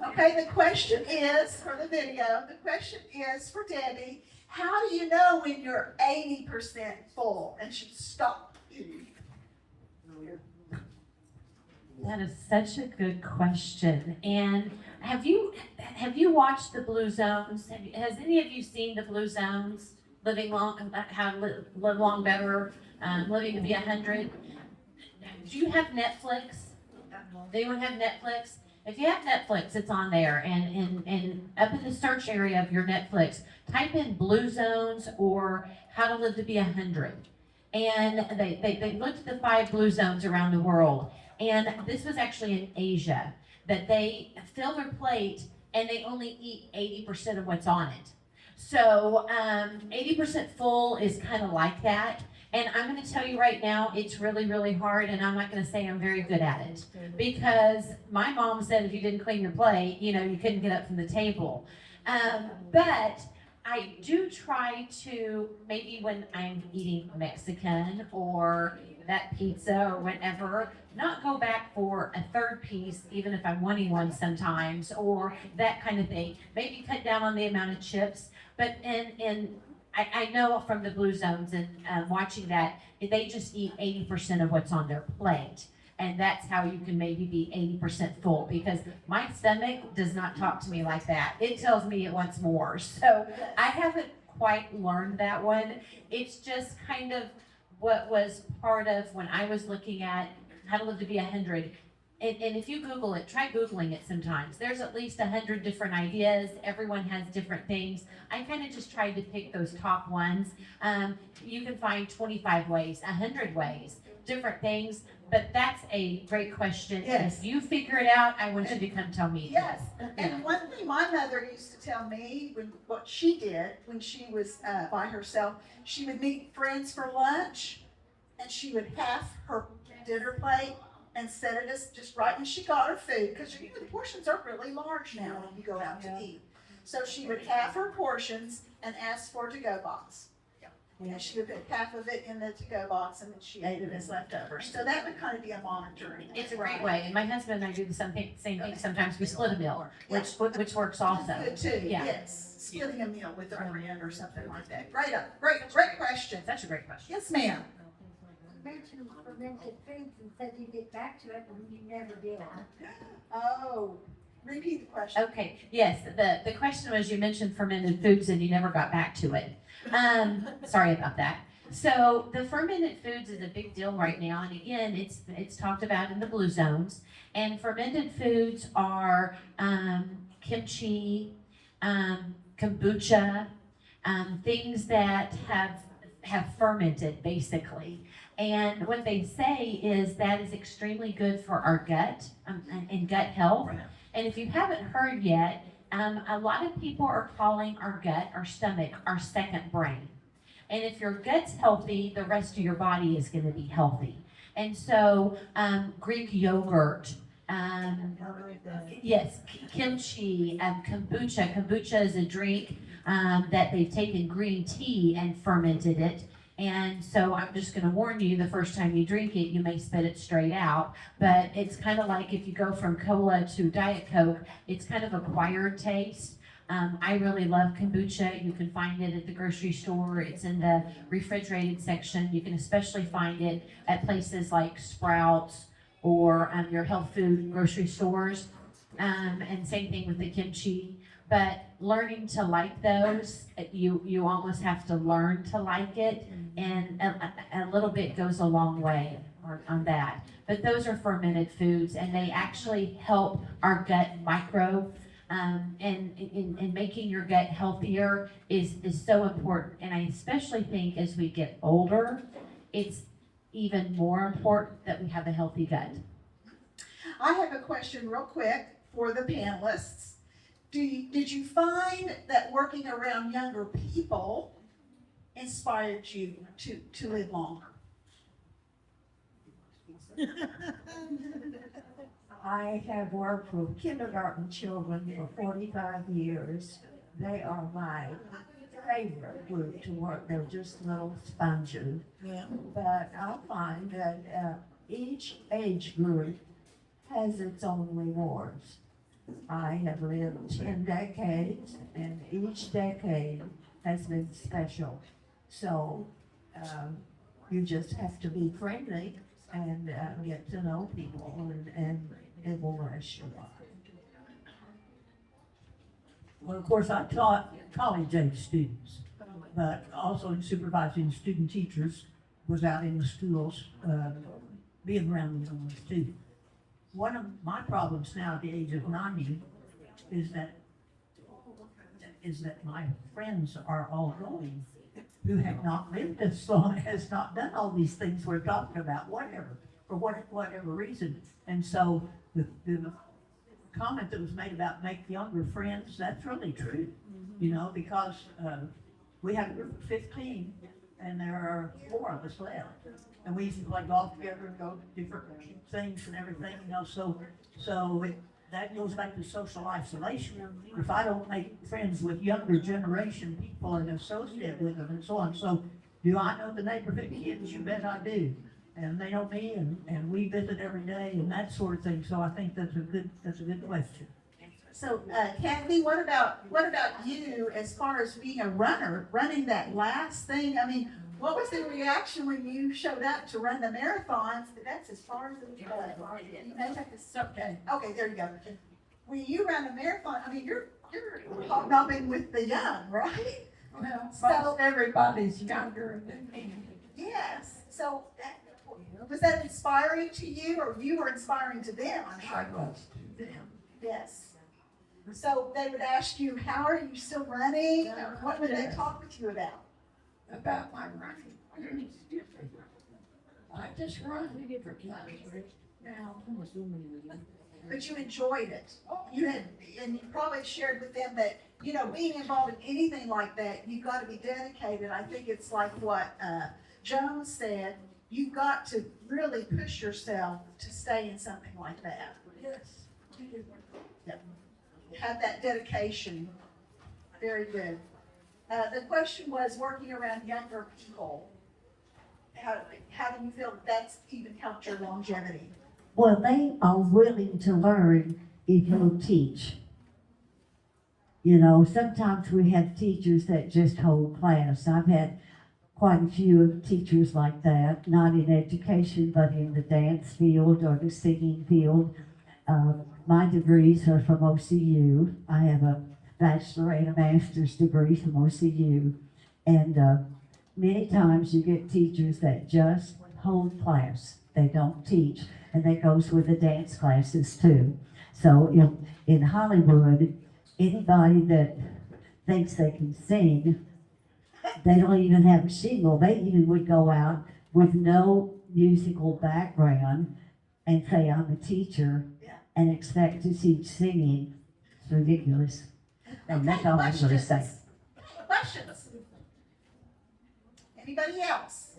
Okay, the question is, for the video, the question is for Debbie, how do you know when you're 80% full and should stop eating? That is such a good question. And have you watched the Blue Zones? Has any of you seen the Blue Zones? Living long, how to live long, better, living to be 100. Do you have Netflix? Does anyone have Netflix? If you have Netflix, it's on there. And up in the search area of your Netflix, type in Blue Zones or How to Live to Be 100. And they looked at the 5 blue zones around the world. And this was actually in Asia, that they fill their plate and they only eat 80% of what's on it. So 80% full is kind of like that. And I'm going to tell you right now, it's really, really hard, and I'm not going to say I'm very good at it. Because my mom said if you didn't clean your plate, you couldn't get up from the table. But I do try to, maybe when I'm eating Mexican or that pizza or whatever, not go back for a third piece, even if I'm wanting one sometimes, or that kind of thing. Maybe cut down on the amount of chips. But I know from the Blue Zones and watching that, they just eat 80% of what's on their plate. And that's how you can maybe be 80% full, because my stomach does not talk to me like that. It tells me it wants more. So I haven't quite learned that one. It's just kind of what was part of when I was looking at How to Live to Be 100. And if you Google it, try Googling it sometimes. There's at least 100 different ideas. Everyone has different things. I kind of just tried to pick those top ones. You can find 25 ways, 100 ways, different things. But that's a great question. Yes. If you figure it out, I want you to come tell me. Yes. And one thing my mother used to tell me, what she did when she was by herself, she would meet friends for lunch, and she would half her dinner plate and set it as just right when she got her food, because the portions are really large now when you go out to eat. So she would half her portions and ask for a to-go box. And she would put half of it in the to-go box, and then she ate it as leftovers. So that would kind of be a monitoring. It's a great way. And my husband and I do the same thing. Sometimes we split a meal, which works also. That's good too, Yeah. yes. Splitting a meal with a friend or something like that. Great question. That's a great question. Yes, ma'am. You mentioned fermented foods and said you'd get back to it, and you never did. Oh, repeat the question. Okay, yes, the question was, you mentioned fermented foods and you never got back to it. Sorry about that. So the fermented foods is a big deal right now, and again, it's talked about in the Blue Zones. And fermented foods are kimchi, kombucha, things that have fermented, basically. And what they say is that is extremely good for our gut and gut health. And if you haven't heard yet, a lot of people are calling our gut, our stomach, our second brain. And if your gut's healthy, the rest of your body is going to be healthy. And so Greek yogurt, yes, kimchi, kombucha. Kombucha is a drink that they've taken green tea and fermented it. And so I'm just going to warn you, the first time you drink it, you may spit it straight out. But it's kind of like if you go from cola to Diet Coke, it's kind of acquired taste. I really love kombucha. You can find it at the grocery store. It's in the refrigerated section. You can especially find it at places like Sprouts or your health food grocery stores. And same thing with the kimchi. But learning to like those, you almost have to learn to like it, and a little bit goes a long way on that. But those are fermented foods, and they actually help our gut and making your gut healthier is so important. And I especially think as we get older, it's even more important that we have a healthy gut. I have a question real quick for the panelists. Did you find that working around younger people inspired you to live longer? I have worked with kindergarten children for 45 years. They are my favorite group to work. They're just little sponges. Yeah. But I find that each age group has its own rewards. I have lived 10 decades, and each decade has been special. So you just have to be friendly and get to know people, and it will bless you. Well, of course, I taught college-age students, but also in supervising student teachers, was out in the schools, being around the young students. One of my problems now at the age of 90 is that my friends are all going, who have not lived this long, has not done all these things we're talking about, for whatever reason. And so the comment that was made about make younger friends, that's really true, you know, because we had a group of 15 and there are 4 of us left. And we used to play golf together and go to different things and everything, you know, that goes back to social isolation. If I don't make friends with younger generation people and associate with them and so on. So do I know the neighborhood kids? You bet I do. And they know me, and we visit every day and that sort of thing. So I think that's a good question. So, Kathy, what about you as far as being a runner, running that last thing? I mean, what was the reaction when you showed up to run the marathons? That's as far as it goes. Okay, there you go. When you run a marathon, I mean, you're hobnobbing with the young, right? Well, So everybody's younger than me. yes. So was that inspiring to you, or you were inspiring to them? I was to them. Yes. So they would ask you, how are you still running? What would they talk with you about? About my running. I just run different times now. But you enjoyed it. You had, and you probably shared with them that, you know, being involved in anything like that, you've got to be dedicated. I think it's like what Joan said, you've got to really push yourself to stay in something like that. Yes. Yep. Have that dedication. Very good. The question was working around younger people. How do you feel that's even helped your longevity? Well, they are willing to learn if you'll teach. You know, sometimes we have teachers that just hold class. I've had quite a few teachers like that, not in education, but in the dance field or the singing field. My degrees are from OCU. I have a bachelor and a master's degree from OCU. And many times you get teachers that just hold class. They don't teach. And that goes with the dance classes too. So in Hollywood, anybody that thinks they can sing, they don't even have a shingle. They even would go out with no musical background and say, I'm a teacher, and expect to teach singing. It's ridiculous. And that's all I'm going to say. Questions? Anybody else?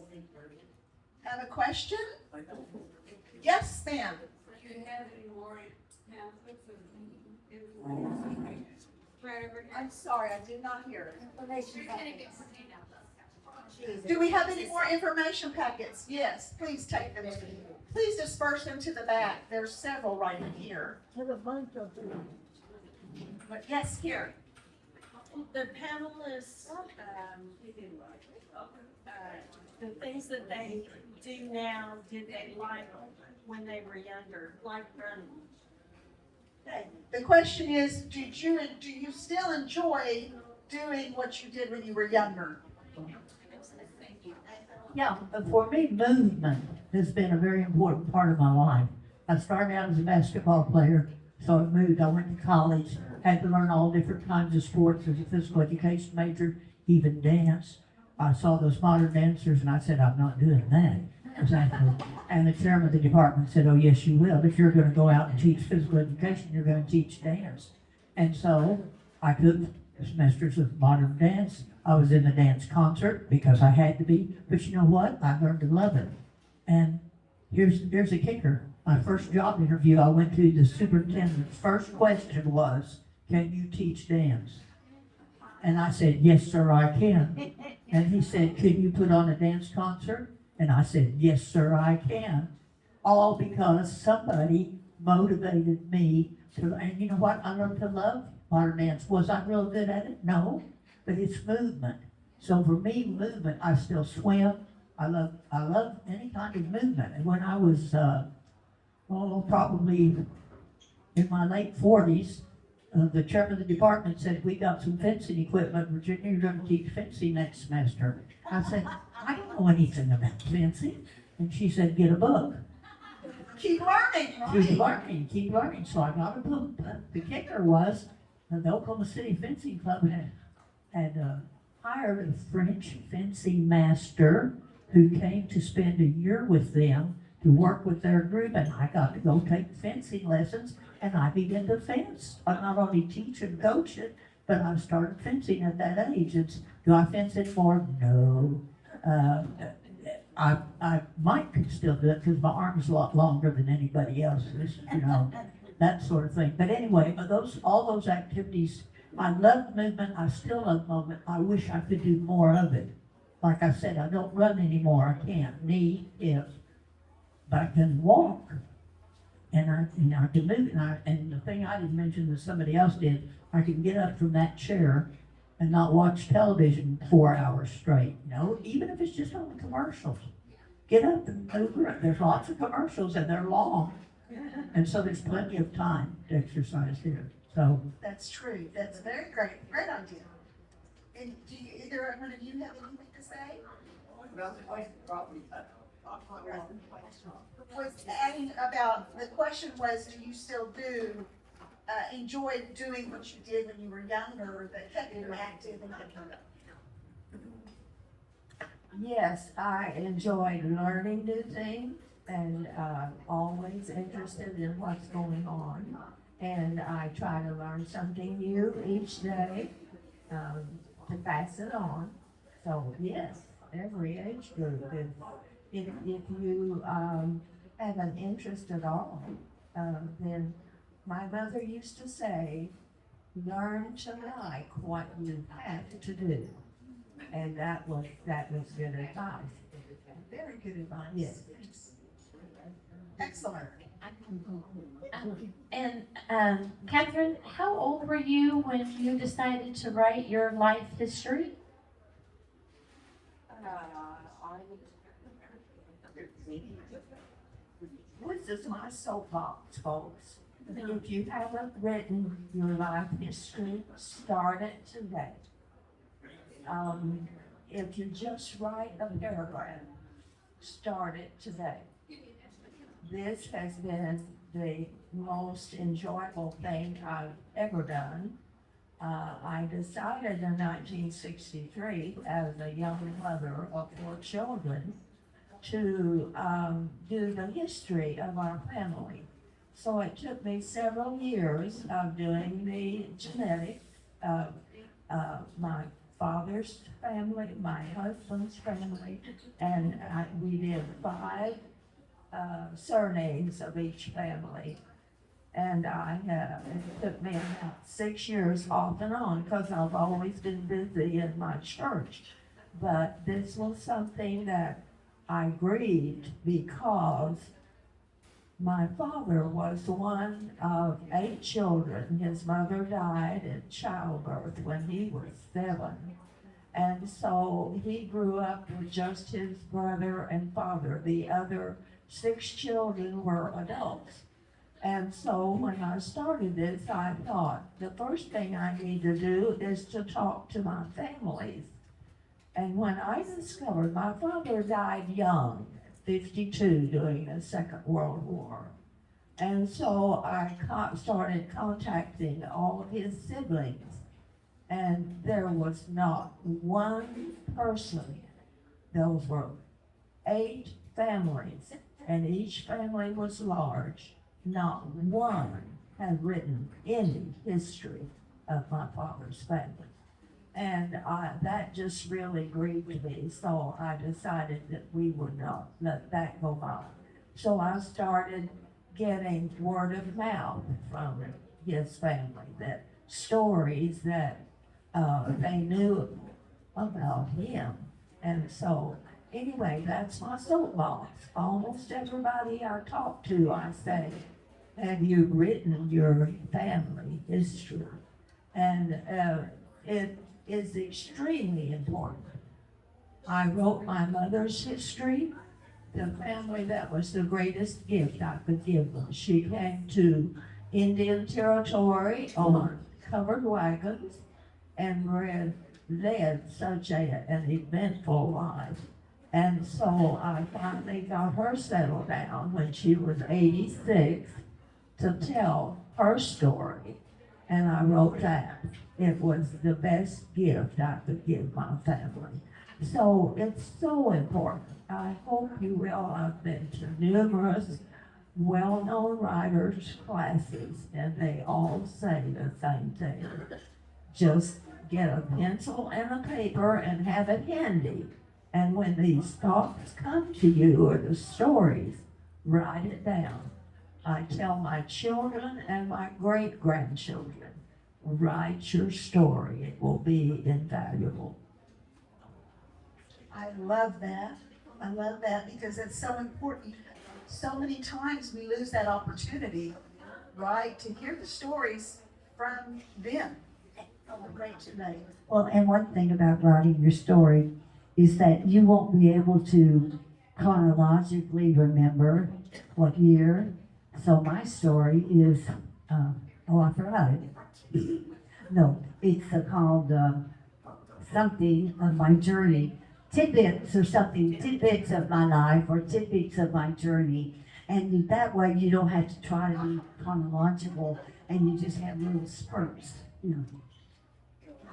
Have a question? Yes, ma'am. Do you have any more I'm sorry, I did not hear it. Do we have any more information packets? Yes, please take them. Please disperse them to the back. There's several right in here. There's a bunch of them. But yes, here. The panelists, the things that they do now, did they like when they were younger, like running? Okay. The question is, do you still enjoy doing what you did when you were younger? Yeah, for me, movement has been a very important part of my life. I started out as a basketball player, so I moved. I went to college, Had to learn all different kinds of sports as a physical education major, even dance. I saw those modern dancers and I said, I'm not doing that. Exactly. And the chairman of the department said, oh, yes, you will. If you're going to go out and teach physical education, you're going to teach dance. And so I took semesters of modern dance. I was in the dance concert because I had to be. But you know what? I learned to love it. And here's a kicker. My first job interview, I went to the superintendent's first question was, can you teach dance? And I said, yes, sir, I can. And he said, can you put on a dance concert? And I said, yes, sir, I can. All because somebody motivated me to, and you know what? I learned to love modern dance. Was I real good at it? No, but it's movement. So for me, movement, I still swim. I love any kind of movement. And when I was, probably in my late 40s, the chairman of the department said, we got some fencing equipment. Virginia, you're going to teach fencing next semester. I said, I don't know anything about fencing. And she said, get a book. Keep learning, right? Keep learning. So I got a book. But the kicker was the Oklahoma City Fencing Club had hired a French fencing master who came to spend a year with them to work with their group, and I got to go take fencing lessons, and I began to fence. I not only teach and coach it, but I started fencing at that age. Do I fence anymore? No. I might still do it because my arm's a lot longer than anybody else's, that sort of thing. But anyway, all those activities, I love movement. I still love movement. I wish I could do more of it. Like I said, I don't run anymore. I can't. Knee, hip. But I can walk, and I can move, and the thing I didn't mention that somebody else did, I can get up from that chair and not watch television 4 hours straight, even if it's just on the commercials. Get up and move around. There's lots of commercials and they're long, and so there's plenty of time to exercise here. So That's true. That's very great idea. And do either one of you have anything to say? Was adding about, the question was, do you still enjoy doing what you did when you were younger that kept you active and Yes, I enjoyed learning new things and always interested in what's going on. And I try to learn something new each day to pass it on. So yes, every age group. If you have an interest at all, then my mother used to say, learn to like what you have to do. And that was good advice. Very good advice. Yes. Excellent. Catherine, how old were you when you decided to write your life history? This is my soapbox, folks. If you haven't written your life history, start it today. If you just write a paragraph, start it today. This has been the most enjoyable thing I've ever done. I decided in 1963, as a young mother of 4 children, to do the history of our family. So it took me several years of doing the genetic of my father's family, my husband's family, and we did 5 surnames of each family. And it took me about 6 years off and on because I've always been busy in my church. But this was something that I grieved because my father was one of 8 children. His mother died in childbirth when he was 7. And so he grew up with just his brother and father. The other 6 children were adults. And so when I started this, I thought the first thing I need to do is to talk to my families. And when I discovered my father died young, 52, during the Second World War. And so I started contacting all of his siblings, and there was not one person. Those were 8 families, and each family was large. Not one had written any history of my father's family. And that just really grieved me, so I decided that we would not let that go by. So I started getting word of mouth from his family, that stories that they knew about him. And so, anyway, that's my soapbox. Almost everybody I talk to, I say, have you written your family history? And it is extremely important. I wrote my mother's history, the family that was the greatest gift I could give them. She came to Indian Territory on covered wagons and led such an eventful life. And so I finally got her settled down when she was 86 to tell her story. And I wrote that. It was the best gift I could give my family. So it's so important. I hope you will. I've been to numerous well-known writers' classes, and they all say the same thing. Just get a pencil and a paper and have it handy. And when these thoughts come to you, or the stories, write it down. I tell my children and my great-grandchildren, write your story. It will be invaluable. I love that. I love that because it's so important. So many times we lose that opportunity, right, to hear the stories from them. Well, and one thing about writing your story is that you won't be able to chronologically remember what year. So my story is, I forgot it. No, it's called something of my journey. Tidbits or something, tidbits of my life or tidbits of my journey. And that way you don't have to try to be chronological and you just have little spurts, you know.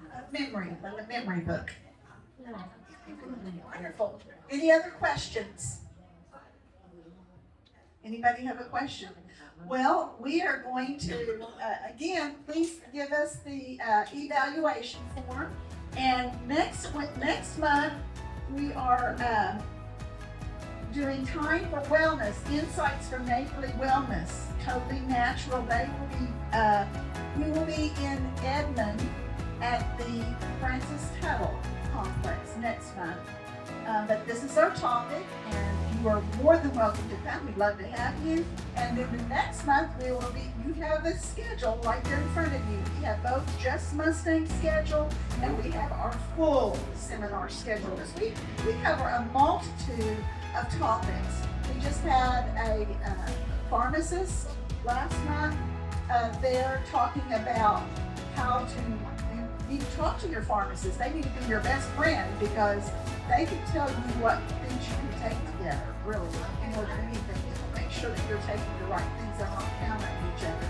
Like a memory book. Wonderful. Any other questions? Anybody have a question? Well, we are going to, again, please give us the evaluation form. And next month, we are doing Time for Wellness, Insights from Neighborly Wellness, Totally Natural. We will be in Edmond at the Francis Tuttle Complex next month. But this is our topic, and you are more than welcome to come. We'd love to have you. And then the next month, you have the schedule right there in front of you. We have both Just Mustang schedule, and we have our full seminar schedule. We cover a multitude of topics. We just had a pharmacist last month there talking about how you need to talk to your pharmacist. They need to be your best friend because they can tell you what things you can take together, really, more than anything, to make sure that you're taking the right things and not countering each other.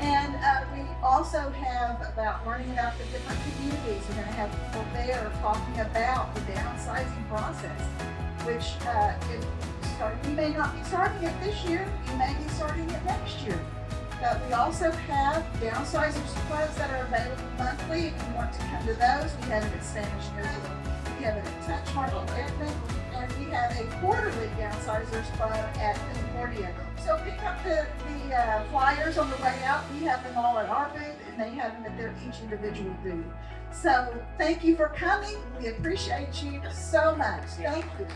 And we also have about learning about the different communities. We're going to have people there talking about the downsizing process, which you may not be starting it this year, you may be starting it next year. But we also have downsizers clubs that are available monthly. If you want to come to those, we have it at Spanish Newsroom. We have it at Touchmark in Edmond, and we have a quarterly downsizers club at Concordia. So pick up the flyers on the way out. We have them all at our booth, and they have them at each individual booth. So thank you for coming. We appreciate you so much. Thank you.